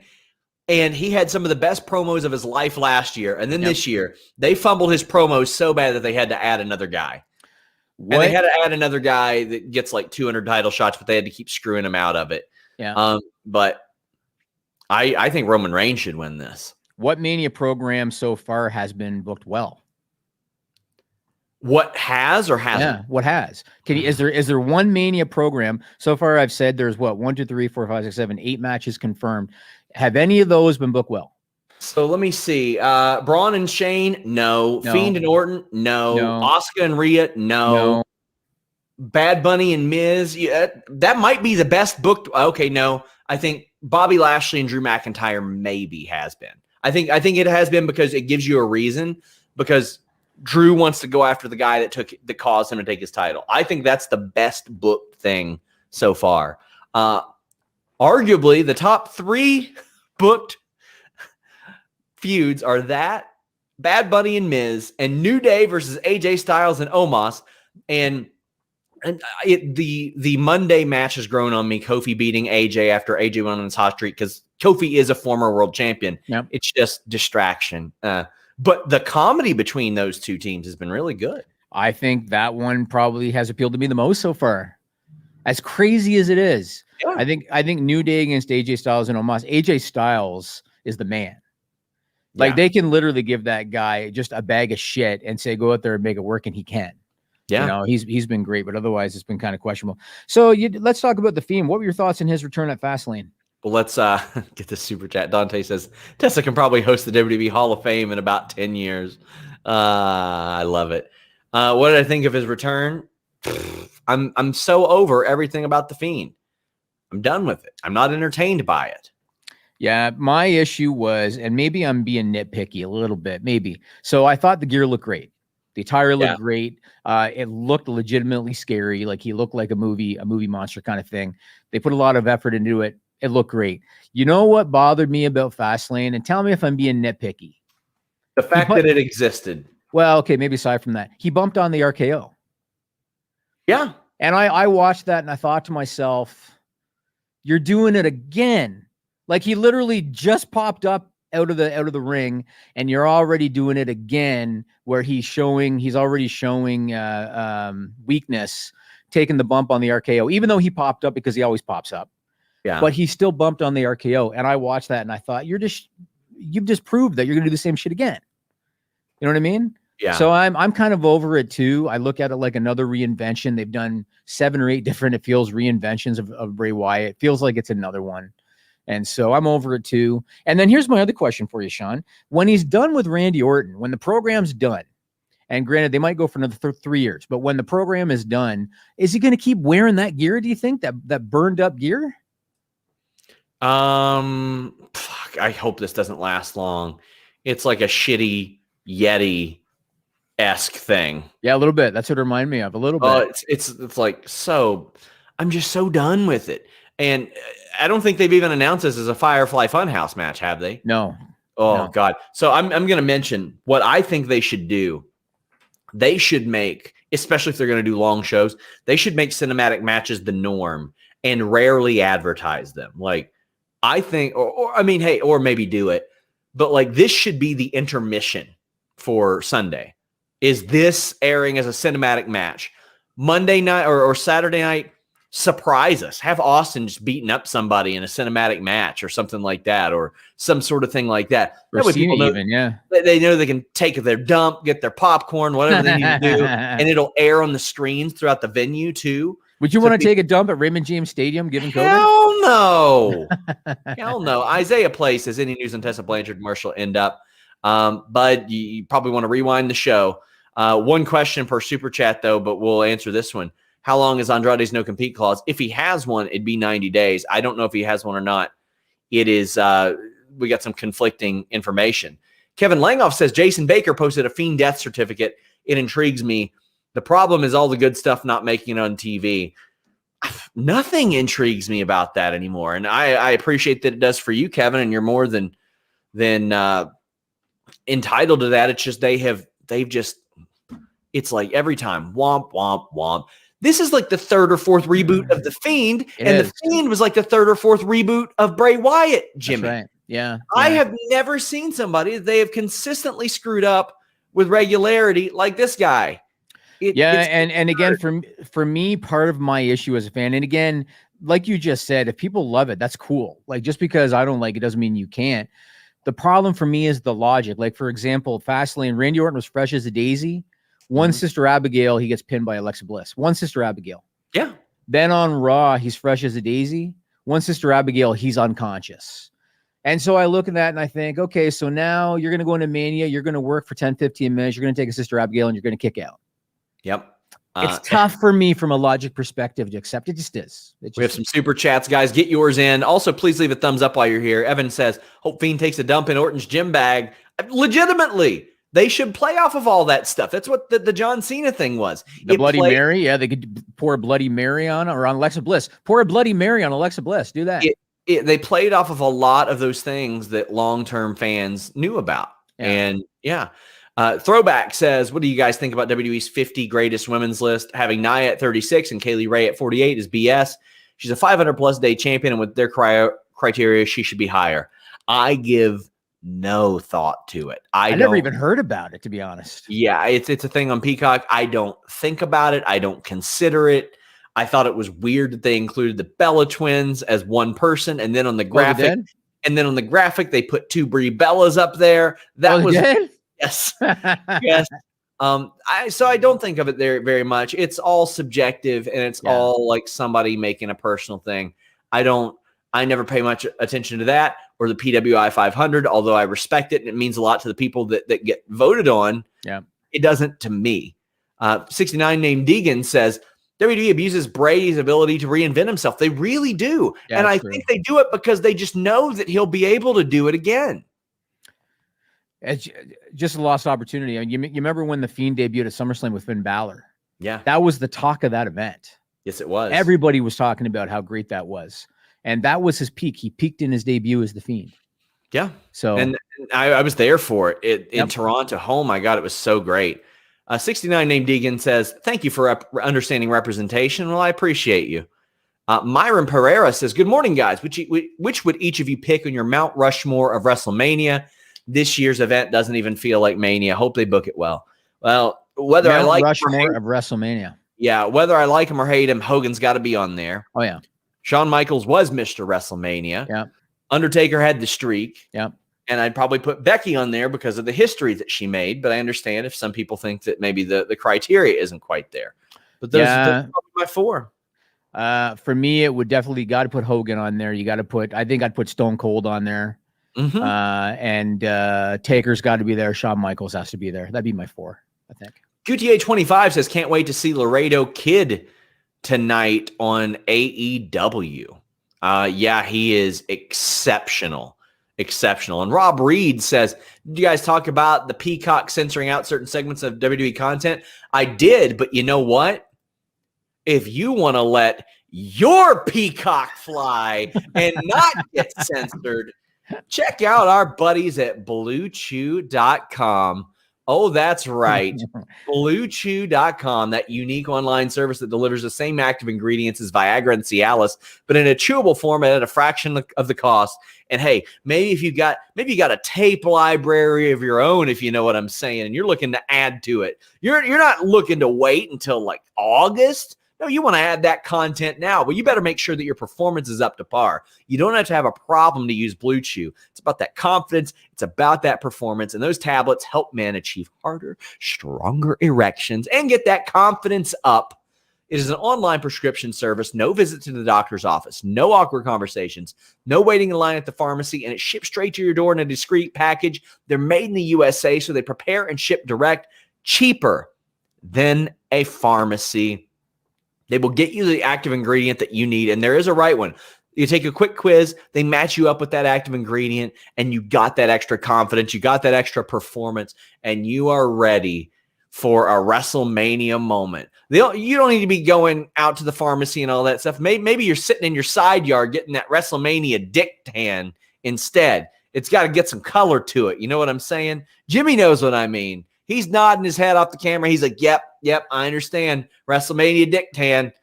C: And he had some of the best promos of his life last year. And then this year, they fumbled his promos so bad that they had to add another guy. What? And they had to add another guy that gets like 200 title shots, but they had to keep screwing him out of it.
D: Yeah.
C: But I think Roman Reigns should win this.
D: What Mania program so far has been booked well?
C: What has or hasn't?
D: Yeah, what has? Is there one Mania program so far? I've said there's 1, 2, 3, 4, 5, 6, 7, 8 matches confirmed. Have any of those been booked well?
C: So let me see. Braun and Shane, no. Fiend and Orton, no. Asuka and Rhea, no. Bad Bunny and Miz, that might be the best booked. Okay, no. I think Bobby Lashley and Drew McIntyre maybe has been. I think it has been because it gives you a reason, because Drew wants to go after the guy that caused him to take his title. I think that's the best booked thing so far. Arguably, the top 3 booked feuds are that Bad Bunny and Miz, and New Day versus AJ Styles and Omos. And the Monday match has grown on me. Kofi beating AJ after AJ went on his hot streak, because Kofi is a former world champion.
D: Yep.
C: It's just distraction. But the comedy between those two teams has been really good.
D: I think that one probably has appealed to me the most so far. As crazy as it is. Yeah. I think New Day against AJ Styles and Omos. AJ Styles is the man. Like, they can literally give that guy just a bag of shit and say, go out there and make it work, and he can.
C: Yeah.
D: He's been great, but otherwise it's been kind of questionable. So let's talk about The Fiend. What were your thoughts on his return at Fastlane?
C: Well, let's get this super chat. Dante says, Tessa can probably host the WWE Hall of Fame in about 10 years. I love it. What did I think of his return? I'm so over everything about The Fiend. I'm done with it. I'm not entertained by it.
D: Yeah, my issue was, and maybe I'm being nitpicky a little bit, maybe. So I thought the gear looked great. The attire looked great. It looked legitimately scary. Like, he looked like a movie monster kind of thing. They put a lot of effort into it. It looked great. You know what bothered me about Fastlane? And tell me if I'm being nitpicky.
C: The fact that it existed.
D: Well, okay, maybe aside from that, he bumped on the RKO.
C: Yeah.
D: And I watched that and I thought to myself, you're doing it again. Like, he literally just popped up out of the ring, and you're already doing it again, where he's already showing weakness, taking the bump on the RKO, even though he popped up, because he always pops up.
C: Yeah.
D: But he still bumped on the RKO. And I watched that and I thought, you've just proved that you're going to do the same shit again. You know what I mean?
C: Yeah.
D: So I'm kind of over it too. I look at it like another reinvention. They've done 7 or 8 different, it feels, reinventions of Bray Wyatt. It feels like it's another one. And so I'm over it too. And then here's my other question for you, Sean. When he's done with Randy Orton, when the program's done, and granted, they might go for another 3 years, but when the program is done, is he going to keep wearing that gear, do you think, that burned up gear?
C: I hope this doesn't last long. It's like a shitty Yeti-esque thing.
D: Yeah, a little bit. That's what it reminded me of, a little bit.
C: It's like, so I'm just so done with it. And I don't think they've even announced this as a Firefly Funhouse match, have they?
D: No.
C: Oh,
D: no.
C: God. So I'm going to mention what I think they should do. They should make, especially if they're going to do long shows, they should make cinematic matches the norm and rarely advertise them. Like, I think, or maybe do it, but like, this should be the intermission for Sunday. Is this airing as a cinematic match? Monday night or Saturday night, surprise us. Have Austin just beating up somebody in a cinematic match or something like that, or some sort of thing like that.
D: Or
C: That way
D: Cena
C: people know,
D: even, yeah.
C: they know they can take their dump, get their popcorn, whatever they need to do, and it'll air on the screens throughout the venue too.
D: Would you want to take a dump at Raymond James Stadium given COVID?
C: Hell no. Hell no. Isaiah Place says any news on Tessa Blanchard Marshall end up. But you probably want to rewind the show. One question per super chat though, but we'll answer this one. How long is Andrade's no compete clause? If he has one, it'd be 90 days. I don't know if he has one or not. It is, we got some conflicting information. Kevin Langoff says Jason Baker posted a Fiend death certificate. It intrigues me. The problem is all the good stuff not making it on TV. Nothing intrigues me about that anymore. And I appreciate that it does for you, Kevin, and you're more than entitled to that. It's just it's like every time, womp, womp, womp. This is like the third or fourth reboot of The Fiend, The Fiend was like the third or fourth reboot of Bray Wyatt, Jimmy.
D: That's right. Yeah.
C: I have never seen somebody that they have consistently screwed up with regularity like this guy.
D: And again, for me, part of my issue as a fan, and again, like you just said, if people love it, that's cool. Like, just because I don't like it doesn't mean you can't. The problem for me is the logic. Like, for example, Fastlane, Randy Orton was fresh as a daisy. One Sister Abigail, he gets pinned by Alexa Bliss. One Sister Abigail.
C: Yeah.
D: Then on Raw, he's fresh as a daisy. One Sister Abigail, he's unconscious. And so I look at that and I think, okay, so now you're going to go into Mania. You're going to work for 10, 15 minutes. You're going to take a Sister Abigail and you're going to kick out.
C: Yep.
D: It's tough for me from a logic perspective to accept. It just is.
C: We have some super chats, guys. Get yours in. Also, please leave a thumbs up while you're here. Evan says, hope Fiend takes a dump in Orton's gym bag. Legitimately, they should play off of all that stuff. That's what the John Cena thing was.
D: The Bloody Mary. Yeah, they could pour a Bloody Mary on Alexa Bliss. Pour a Bloody Mary on Alexa Bliss. Do that.
C: They played off of a lot of those things that long-term fans knew about. Yeah. And yeah. Throwback says, what do you guys think about WWE's 50 greatest women's list? Having Nia at 36 and Kaylee Ray at 48 is BS. She's a 500-plus day champion, and with their criteria, she should be higher. I give no thought to it. I
D: never even heard about it, to be honest.
C: Yeah, it's a thing on Peacock. I don't think about it. I don't consider it. I thought it was weird that they included the Bella twins as one person, and then on the graphic, they put two Brie Bellas up there. That was. Yes. Yes. So I don't think of it there very much. It's all subjective, and it's all like somebody making a personal thing. I never pay much attention to that or the PWI 500, although I respect it and it means a lot to the people that get voted on.
D: Yeah.
C: It doesn't to me. 69 named Deegan says WWE abuses Brady's ability to reinvent himself. They really do. Yeah, and I think they do it because they just know that he'll be able to do it again.
D: It's just a lost opportunity. I mean, you remember when the Fiend debuted at SummerSlam with Finn Balor?
C: Yeah.
D: That was the talk of that event.
C: Yes, it was.
D: Everybody was talking about how great that was. And that was his peak. He peaked in his debut as the Fiend.
C: Yeah.
D: So,
C: and I was there for it in Toronto. Oh my God, it was so great. 69 named Deegan says, thank you for understanding representation. Well, I appreciate you. Myron Pereira says, good morning, guys. Which would each of you pick on your Mount Rushmore of WrestleMania? This year's event doesn't even feel like Mania. Hope they book it well. Well, whether I like
D: Rushmore of WrestleMania.
C: Yeah, whether I like him or hate him, Hogan's got to be on there.
D: Oh yeah.
C: Shawn Michaels was Mr. WrestleMania.
D: Yeah.
C: Undertaker had the streak.
D: Yeah.
C: And I'd probably put Becky on there because of the history that she made. But I understand if some people think that maybe the criteria isn't quite there. But those are probably my four.
D: For me, it would definitely got to put Hogan on there. You got to put, I think I'd put Stone Cold on there.
C: Mm-hmm.
D: And Taker's got to be there. Shawn Michaels has to be there. That'd be my four, I think.
C: Gutier 25 says, can't wait to see Laredo Kid tonight on AEW. Yeah, he is exceptional. And Rob Reed says, did you guys talk about the Peacock censoring out certain segments of WWE content? I did, but you know what? If you want to let your Peacock fly and not get censored, check out our buddies at BlueChew.com. Oh, that's right. BlueChew.com, that unique online service that delivers the same active ingredients as Viagra and Cialis, but in a chewable format at a fraction of the cost. And hey, maybe you got a tape library of your own, if you know what I'm saying, and you're looking to add to it. You're not looking to wait until like August No, you want to add that content now. Well, you better make sure that your performance is up to par. You don't have to have a problem to use Blue Chew. It's about that confidence. It's about that performance. And those tablets help men achieve harder, stronger erections and get that confidence up. It is an online prescription service, no visit to the doctor's office, no awkward conversations, no waiting in line at the pharmacy, and it ships straight to your door in a discreet package. They're made in the USA, so they prepare and ship direct, cheaper than a pharmacy. They will get you the active ingredient that you need, and there is a right one. You take a quick quiz, they match you up with that active ingredient, and you got that extra confidence, you got that extra performance, and you are ready for a Wrestlemania moment. You don't need to be going out to the pharmacy and all that stuff. Maybe you're sitting in your side yard getting that Wrestlemania dick tan instead. It's got to get some color to it. You know what I'm saying? Jimmy knows what I mean. He's nodding his head off the camera. He's like, yep, I understand. Wrestlemania dick tan,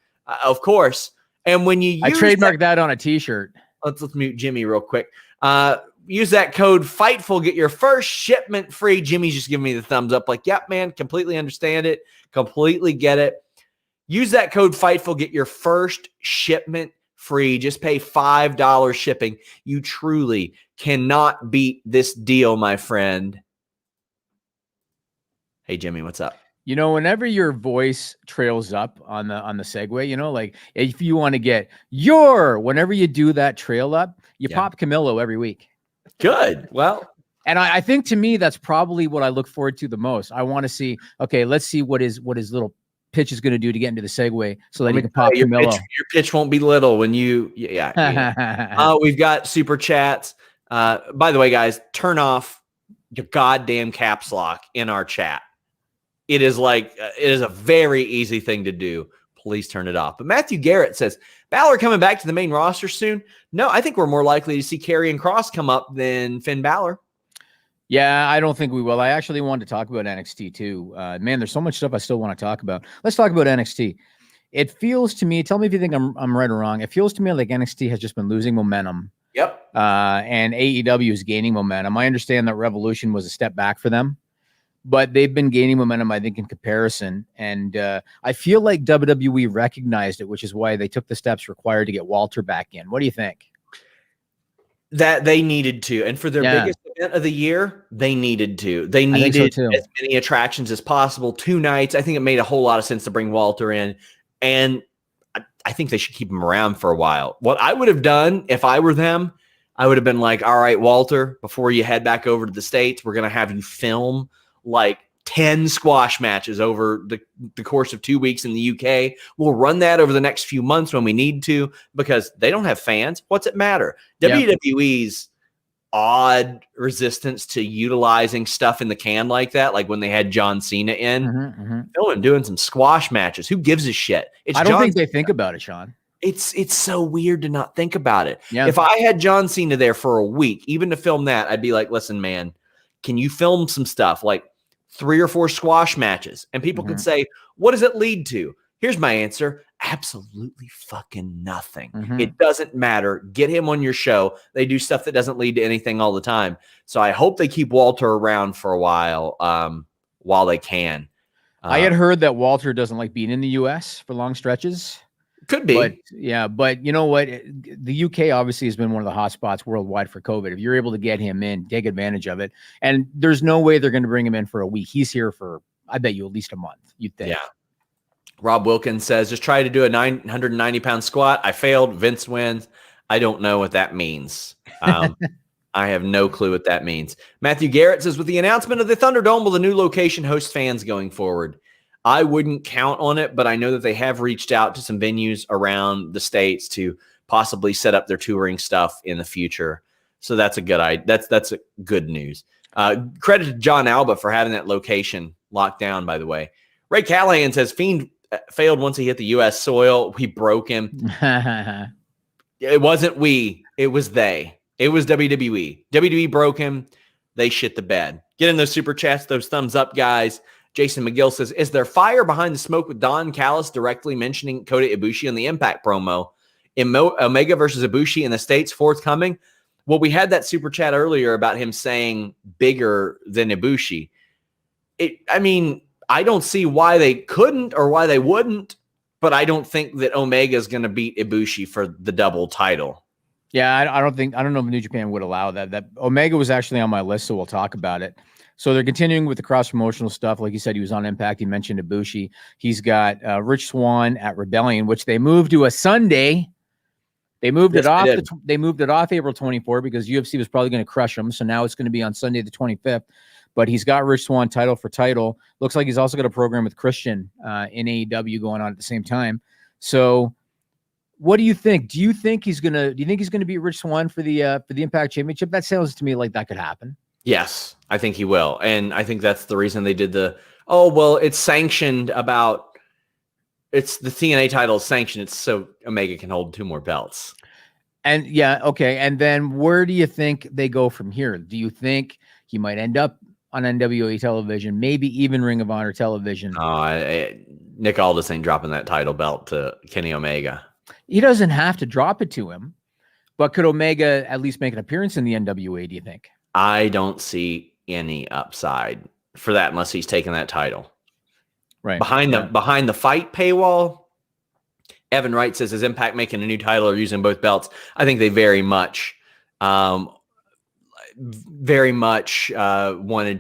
C: of course. And when you use
D: I trademarked that on a t-shirt.
C: Let's mute Jimmy real quick. Use that code FIGHTFUL, get your first shipment free. Jimmy's just giving me the thumbs up like, yep, man, completely understand it. Completely get it. Use that code FIGHTFUL, get your first shipment free. Just pay $5 shipping. You truly cannot beat this deal, my friend. Hey, Jimmy, what's up?
D: You know, whenever your voice trails up on the segue, you know, like if you want to get whenever you do that trail up, you pop Camillo every week.
C: Good. Well,
D: and I think to me, that's probably what I look forward to the most. I want to see, okay, let's see what his little pitch is going to do to get into the segue so that he can pop Camillo.
C: Your pitch won't be little when you, we've got super chats. By the way, guys, turn off your goddamn caps lock in our chat. It is a very easy thing to do. Please turn it off. But Matthew Garrett says, Balor coming back to the main roster soon? No, I think we're more likely to see Karrion Kross come up than Finn Balor.
D: Yeah, I don't think we will. I actually wanted to talk about NXT too. Man, there's so much stuff I still want to talk about. Let's talk about NXT. It feels to me, tell me if you think I'm right or wrong. It feels to me like NXT has just been losing momentum.
C: Yep.
D: And AEW is gaining momentum. I understand that Revolution was a step back for them, but they've been gaining momentum, I think, in comparison. And I feel like WWE recognized it, which is why they took the steps required to get Walter back in. What do you think?
C: That they needed to. And for their biggest event of the year, they needed to. They needed as many attractions as possible. 2 nights. I think it made a whole lot of sense to bring Walter in. And I think they should keep him around for a while. What I would have done if I were them, I would have been like, all right, Walter, before you head back over to the States, we're going to have you film like 10 squash matches over the course of 2 weeks in the UK. We'll run that over the next few months when we need to, because they don't have fans. What's it matter? WWE's odd resistance to utilizing stuff in the can like that, like when they had John Cena in, doing some squash matches. Who gives a shit?
D: I don't think they think about it, Sean.
C: It's so weird to not think about it.
D: Yeah.
C: If I had John Cena there for a week, even to film that, I'd be like, listen, man, can you film some stuff like 3 or 4 squash matches? And people could say, what does it lead to? Here's my answer. Absolutely fucking nothing. It doesn't matter. Get him on your show. They do stuff that doesn't lead to anything all the time. So I hope they keep Walter around for a while they can.
D: I had heard that Walter doesn't like being in the U.S. for long stretches.
C: Could be.
D: But you know what? The UK obviously has been one of the hot spots worldwide for COVID. If you're able to get him in, take advantage of it. And there's no way they're going to bring him in for a week. He's here for, I bet you, at least a month, you'd think.
C: Yeah. Rob Wilkins says, just try to do a 990-pound squat. I failed. Vince wins. I don't know what that means. I have no clue what that means. Matthew Garrett says, with the announcement of the Thunderdome, will the new location host fans going forward? I wouldn't count on it, but I know that they have reached out to some venues around the States to possibly set up their touring stuff in the future. So that's a good idea. That's a good news. Credit to John Alba for having that location locked down, by the way. Ray Callahan says, Fiend failed once he hit the U.S. soil. We broke him. It wasn't we. It was they. It was WWE. WWE broke him. They shit the bed. Get in those super chats, those thumbs up, guys. Jason McGill says, is there fire behind the smoke with Don Callis directly mentioning Kota Ibushi in the Impact promo? Omega versus Ibushi in the States forthcoming? Well, we had that super chat earlier about him saying bigger than Ibushi. I don't see why they couldn't or why they wouldn't, but I don't think that Omega is going to beat Ibushi for the double title.
D: Yeah, I don't know if New Japan would allow that. That Omega was actually on my list, so we'll talk about it. So they're continuing with the cross-promotional stuff. Like you said, he was on Impact. He mentioned Ibushi. He's got Rich Swann at Rebellion, which they moved to a Sunday. They moved it off. They moved it off April 24 because UFC was probably going to crush him. So now it's going to be on Sunday the 25th. But he's got Rich Swann title for title. Looks like he's also got a program with Christian in AEW going on at the same time. So, what do you think? Do you think he's gonna beat Rich Swann for the Impact Championship? That sounds to me like that could happen.
C: Yes, I think he will. And I think that's the reason they did it's sanctioned it's the TNA title is sanctioned. It's so Omega can hold 2 more belts.
D: And yeah, okay. And then where do you think they go from here? Do you think he might end up on NWA television, maybe even Ring of Honor television?
C: Nick Aldis ain't dropping that title belt to Kenny Omega.
D: He doesn't have to drop it to him, but could Omega at least make an appearance in the NWA, do you think?
C: I don't see any upside for that unless he's taking that title.
D: Right.
C: Behind the fight paywall, Evan Wright says, is Impact making a new title or using both belts? I think they very much wanted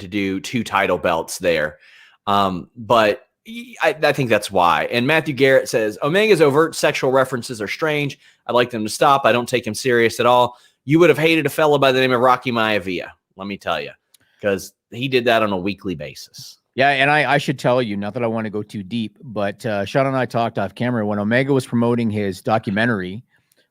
C: to do 2 title belts there. But I think that's why. And Matthew Garrett says, Omega's overt sexual references are strange. I'd like them to stop. I don't take him serious at all. You would have hated a fellow by the name of Rocky Maivia, let me tell you, because he did that on a weekly basis.
D: Yeah, and I should tell you, not that I want to go too deep, but Sean and I talked off camera when Omega was promoting his documentary,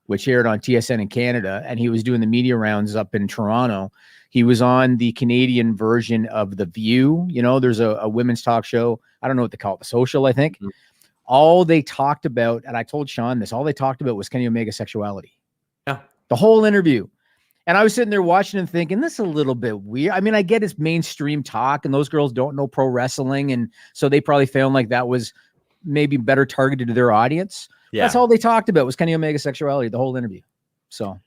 D: which aired on TSN in Canada, and he was doing the media rounds up in Toronto. He was on the Canadian version of The View. You know, there's a women's talk show. I don't know what they call it, The Social, I think. Mm-hmm. All they talked about, and I told Sean this, all they talked about was Kenny Omega's sexuality.
C: Yeah. The
D: whole interview. And I was sitting there watching and thinking, this is a little bit weird. I mean, I get it's mainstream talk, and those girls don't know pro wrestling, and so they probably found like that was maybe better targeted to their audience. Yeah. That's all they talked about was Kenny Omega's sexuality, the whole interview. So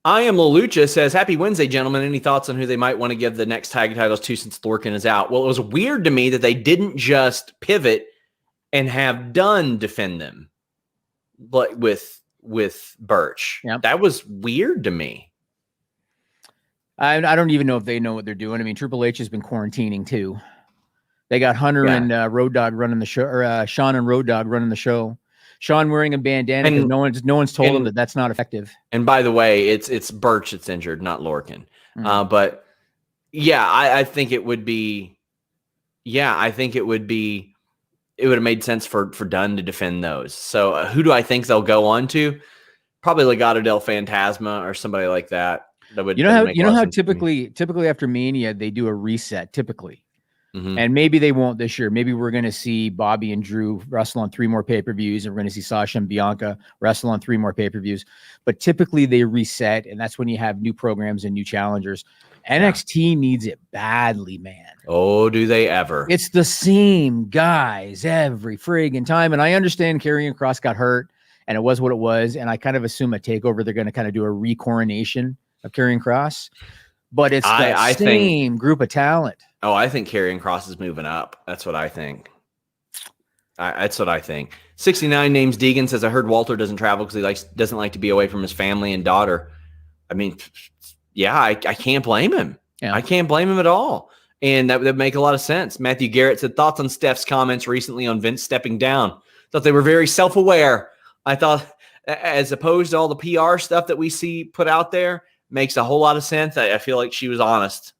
C: I Am Lelucha says, happy Wednesday, gentlemen. Any thoughts on who they might want to give the next tag titles to since Lorcan is out? Well, it was weird to me that they didn't just pivot and have Dunn defend them, but with Birch. Yep. That was weird to me.
D: I don't even know if they know what they're doing. I mean, Triple H has been quarantining too. They got Hunter and Road Dogg running the show, or Sean and Road Dogg running the show. Sean wearing a bandana because no one's told him that that's not effective.
C: And by the way, it's Birch that's injured, not Lorcan. Mm-hmm. But yeah, I think it would be. Yeah, I think it would be. It would have made sense for Dunn to defend those. So who do I think they'll go on to? Probably Legado del Fantasma or somebody like that.
D: You know how typically after Mania they do a reset typically. Mm-hmm. And maybe they won't this year. Maybe we're going to see Bobby and Drew wrestle on 3 more pay-per-views, and we're going to see Sasha and Bianca wrestle on 3 more pay-per-views. But typically they reset, and that's when you have new programs and new challengers. NXT needs it badly, man.
C: Oh, do they ever?
D: It's the same guys every friggin' time. And I understand Karrion Kross got hurt, and it was what it was. And I kind of assume a takeover, they're going to kind of do a recoronation of Karrion Kross. But it's the same group of talent.
C: Oh, I think Karrion Kross is moving up. That's what I think. That's what I think. 69 names Deegan says, I heard Walter doesn't travel because he doesn't like to be away from his family and daughter. I mean, yeah, I can't blame him. Yeah. I can't blame him at all. And that would make a lot of sense. Matthew Garrett said, thoughts on Steph's comments recently on Vince stepping down. Thought they were very self-aware. I thought, as opposed to all the PR stuff that we see put out there, makes a whole lot of sense. I feel like she was honest.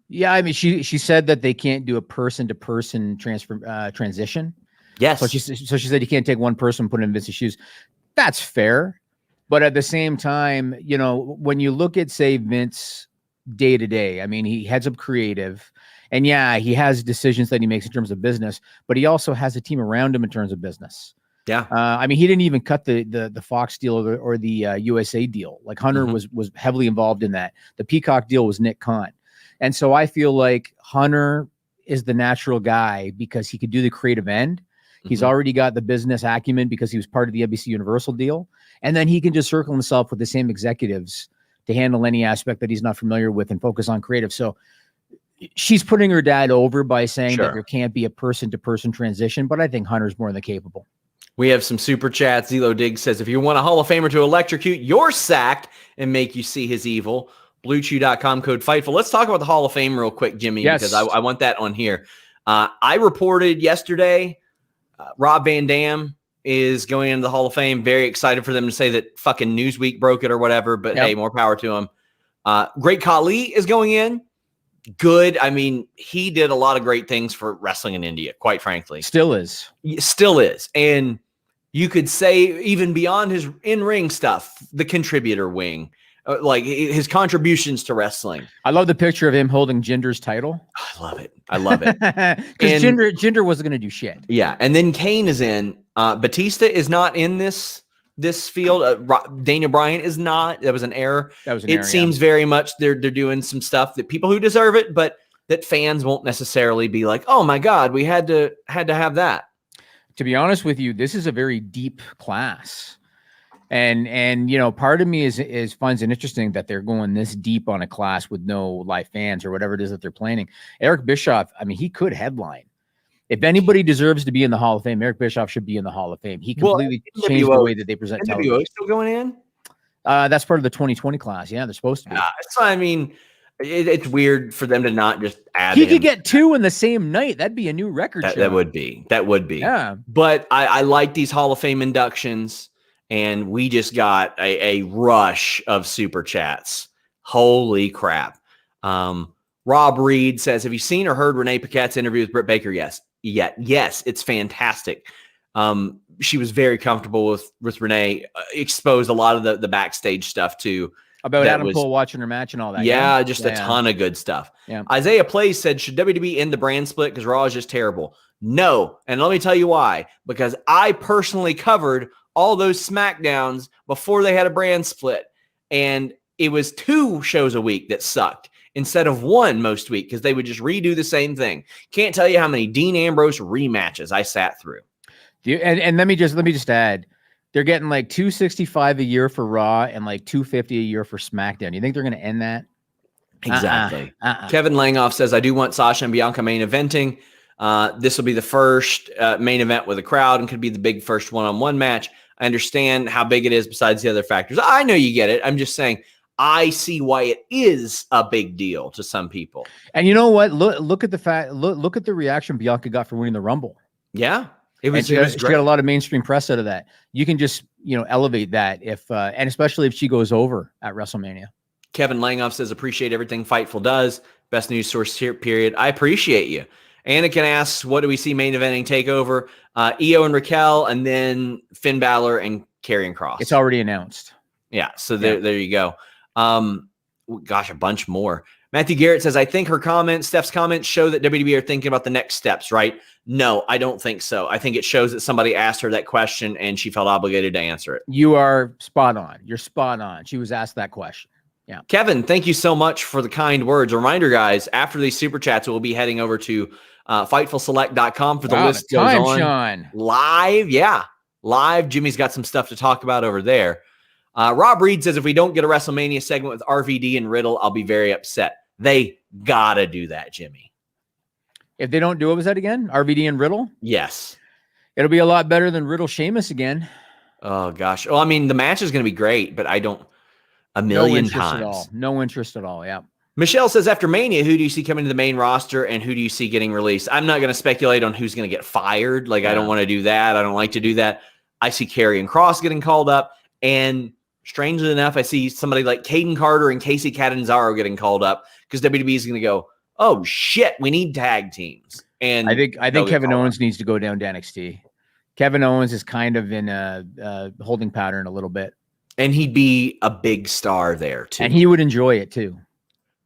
D: Yeah, I mean, she said that they can't do a person-to-person transition.
C: Yes.
D: So she said you can't take one person and put him in Vince's shoes. That's fair. But at the same time, you know, when you look at, say, Vince day to day, I mean, he heads up creative. And yeah, he has decisions that he makes in terms of business, but he also has a team around him in terms of business.
C: Yeah.
D: I mean, he didn't even cut the Fox deal or the USA deal. Like Hunter was heavily involved in that. The Peacock deal was Nick Khan. And so I feel like Hunter is the natural guy because he could do the creative end. He's already got the business acumen because he was part of the NBC Universal deal. And then he can just circle himself with the same executives to handle any aspect that he's not familiar with and focus on creative. So she's putting her dad over by saying that there can't be a person-to-person transition, but I think Hunter's more than capable.
C: We have some super chats. Zelo Diggs says, if you want a Hall of Famer to electrocute your sack and make you see his evil, BlueChew.com code Fightful. Let's talk about the Hall of Fame real quick, Jimmy, because I want that on here. I reported yesterday, Rob Van Dam is going into the Hall of Fame. Very excited for them to say that fucking Newsweek broke it or whatever, but hey, more power to him. Great Khali is going in. Good. I mean, he did a lot of great things for wrestling in India, quite frankly.
D: Still is.
C: And you could say even beyond his in-ring stuff, the contributor wing, like his contributions to wrestling.
D: I love the picture of him holding Jinder's title.
C: I love it.
D: Because Jinder wasn't going to do shit.
C: Yeah. And then Kane is in. Batista is not in this field. Daniel Bryan is not. That was an error. It seems very much they're doing some stuff that people who deserve it, but that fans won't necessarily be like, oh my God, we had to have that.
D: To be honest with you, this is a very deep class. And you know, part of me is finds it interesting that they're going this deep on a class with no live fans or whatever it is that they're planning. Eric Bischoff, I mean, he could headline. If anybody deserves to be in the Hall of Fame, Eric Bischoff should be in the Hall of Fame. He completely changed the way that they present television.
C: Still going in?
D: That's part of the 2020 class. Yeah, they're supposed to be.
C: So I mean, it's weird for them to not just add.
D: He could get 2 in the same night. That'd be a new record.
C: That would be. Yeah. But I like these Hall of Fame inductions, and we just got a rush of super chats. Holy crap! Rob Reed says, "Have you seen or heard Renee Paquette's interview with Britt Baker?" Yes, it's fantastic. She was very comfortable with Renee. Exposed a lot of the backstage stuff too.
D: About Adam Cole watching her match and all that.
C: Yeah, just a ton of good stuff. Yeah. Isaiah Plays said, should WWE end the brand split because Raw is just terrible? No. And let me tell you why. Because I personally covered all those SmackDowns before they had a brand split. And it was 2 shows a week that sucked instead of 1 most week because they would just redo the same thing. Can't tell you how many Dean Ambrose rematches I sat through.
D: And let me just add, they're getting like $265 a year for Raw and like $250 a year for SmackDown. You think they're going to end that?
C: Exactly. Kevin Langoff says, I do want Sasha and Bianca main eventing. This will be the first main event with a crowd and could be the big first one-on-one match. I understand how big it is besides the other factors. I know you get it. I'm just saying I see why it is a big deal to some people.
D: And you know what? Look at the fact. Look at the reaction Bianca got for winning the Rumble.
C: Yeah.
D: She got a lot of mainstream press out of that. You can just, elevate that if, and especially if she goes over at WrestleMania.
C: Kevin Langoff says, appreciate everything Fightful does. Best news source here, period. I appreciate you. Anakin asks, what do we see main eventing TakeOver? Io and Raquel, and then Finn Balor and Karrion Kross.
D: It's already announced.
C: Yeah. So there you go. Gosh, a bunch more. Matthew Garrett says, I think Steph's comments show that WWE are thinking about the next steps, right? No, I don't think so. I think it shows that somebody asked her that question and she felt obligated to answer it.
D: You are spot on. You're spot on. She was asked that question. Yeah.
C: Kevin, thank you so much for the kind words. A reminder, guys, after these super chats, we'll be heading over to FightfulSelect.com for the list goes on.
D: Sean.
C: Live. Yeah. Live. Jimmy's got some stuff to talk about over there. Rob Reed says, if we don't get a WrestleMania segment with RVD and Riddle, I'll be very upset. They gotta do that, Jimmy.
D: If they don't do it, was that again? RVD and Riddle?
C: Yes.
D: It'll be a lot better than Riddle Sheamus again.
C: Oh, gosh. Well, I mean, the match is going to be great, but I don't a million times.
D: No interest at all. Yeah.
C: Michelle says, after Mania, who do you see coming to the main roster and who do you see getting released? I'm not going to speculate on who's going to get fired. Like, I don't want to do that. I don't like to do that. I see Karrion Kross getting called up. And strangely enough, I see somebody like Caden Carter and Casey Catanzaro getting called up because WWE is going to go, oh shit, we need tag teams. And
D: I think Kevin Owens needs to go down to NXT. Kevin Owens is kind of in a holding pattern a little bit.
C: And he'd be a big star there too.
D: And he would enjoy it too.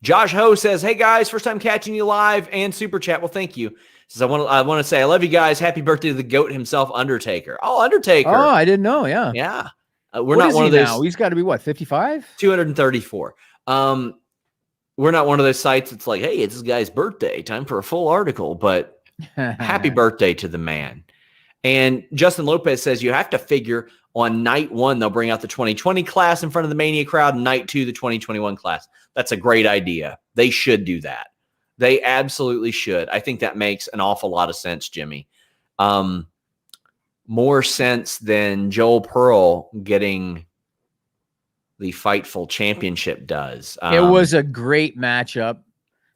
C: Josh Ho says, hey guys, first time catching you live and super chat. Well, thank you. Says, I want to say, I love you guys. Happy birthday to the GOAT himself, Undertaker. Oh, Undertaker.
D: Oh, I didn't know. Yeah.
C: Yeah. We're not one of those.
D: Now? He's got to be what, 55?
C: 234. We're not one of those sites that's like, hey, it's this guy's birthday. Time for a full article. But happy birthday to the man. And Justin Lopez says you have to figure on night 1, they'll bring out the 2020 class in front of the Mania crowd. And night 2, the 2021 class. That's a great idea. They should do that. They absolutely should. I think that makes an awful lot of sense, Jimmy. more sense than Joel Pearl getting the Fightful championship does.
D: It was a great matchup.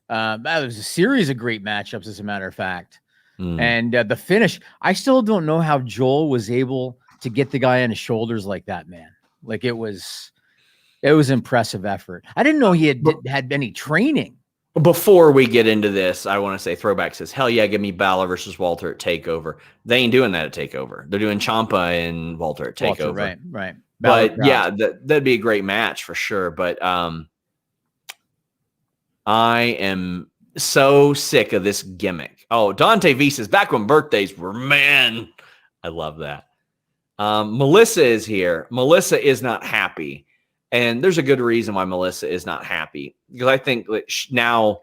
D: That was a series of great matchups, as a matter of fact. And the finish, I still don't know how Joel was able to get the guy on his shoulders like that, man. Like, it was impressive effort. I didn't know he had any training.
C: Before we get into this, I want to say Throwback says, hell yeah, give me Balor versus Walter at TakeOver. They ain't doing that at TakeOver. They're doing Ciampa and Walter at TakeOver.
D: Right.
C: But yeah, that'd be a great match for sure. But I am so sick of this gimmick. Oh, Dante V says, back when birthdays were, man. I love that. Melissa is here. Melissa is not happy. And there's a good reason why Melissa is not happy. Because I think that now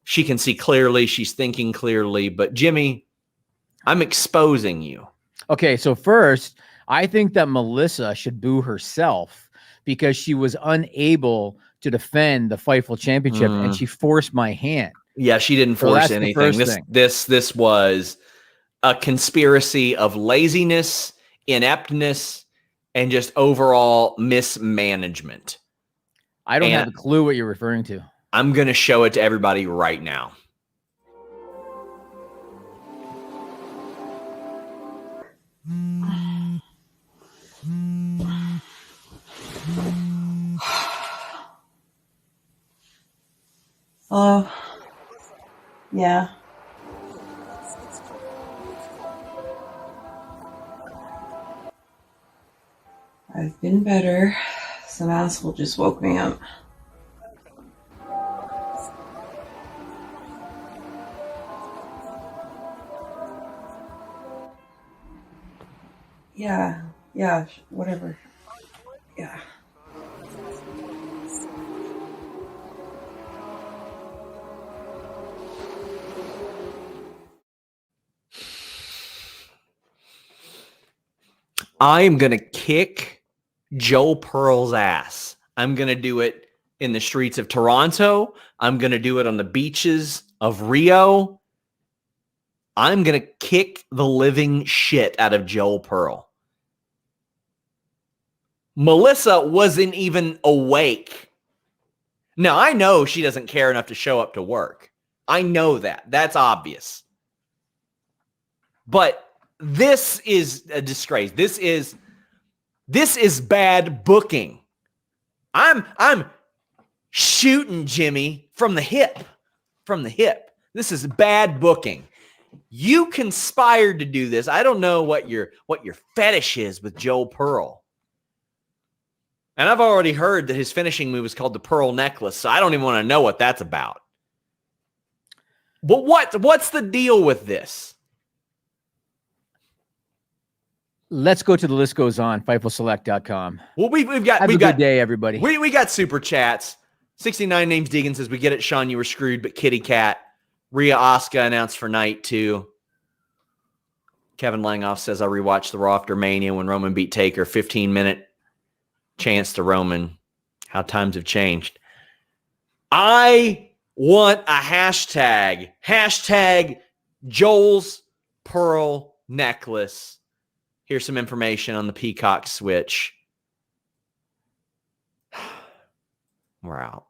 C: she can see clearly. She's thinking clearly. But Jimmy, I'm exposing you.
D: Okay, so first, I think that Melissa should boo herself because she was unable to defend the Fightful Championship, and she forced my hand.
C: Yeah, she didn't force anything. This was a conspiracy of laziness, ineptness, and just overall mismanagement.
D: I don't have a clue what you're referring to.
C: I'm going to show it to everybody right now.
E: Hello? Yeah. I've been better. Some asshole just woke me up. Yeah, whatever. Yeah.
C: I am going to kick Joel Pearl's ass. I'm going to do it in the streets of Toronto. I'm going to do it on the beaches of Rio. I'm going to kick the living shit out of Joel Pearl. Melissa wasn't even awake. Now, I know she doesn't care enough to show up to work. I know that. That's obvious. But this is a disgrace. This is bad booking. I'm shooting Jimmy from the hip. From the hip. This is bad booking. You conspired to do this. I don't know what your fetish is with Joel Pearl. And I've already heard that his finishing move is called the Pearl Necklace, so I don't even want to know what that's about. But what's the deal with this?
D: Let's go to the list goes on, FightfulSelect.com.
C: Well, we've got
D: a good day, everybody.
C: We got super chats. 69 names Deegan says, we get it, Sean, you were screwed, but Kitty Cat. Rhea Asuka announced for night 2. Kevin Langoff says, I rewatched the Raw after Mania when Roman beat Taker. 15-minute chance to Roman. How times have changed. I want a hashtag. Hashtag Joel's Pearl Necklace. Here's some information on the Peacock switch. We're out.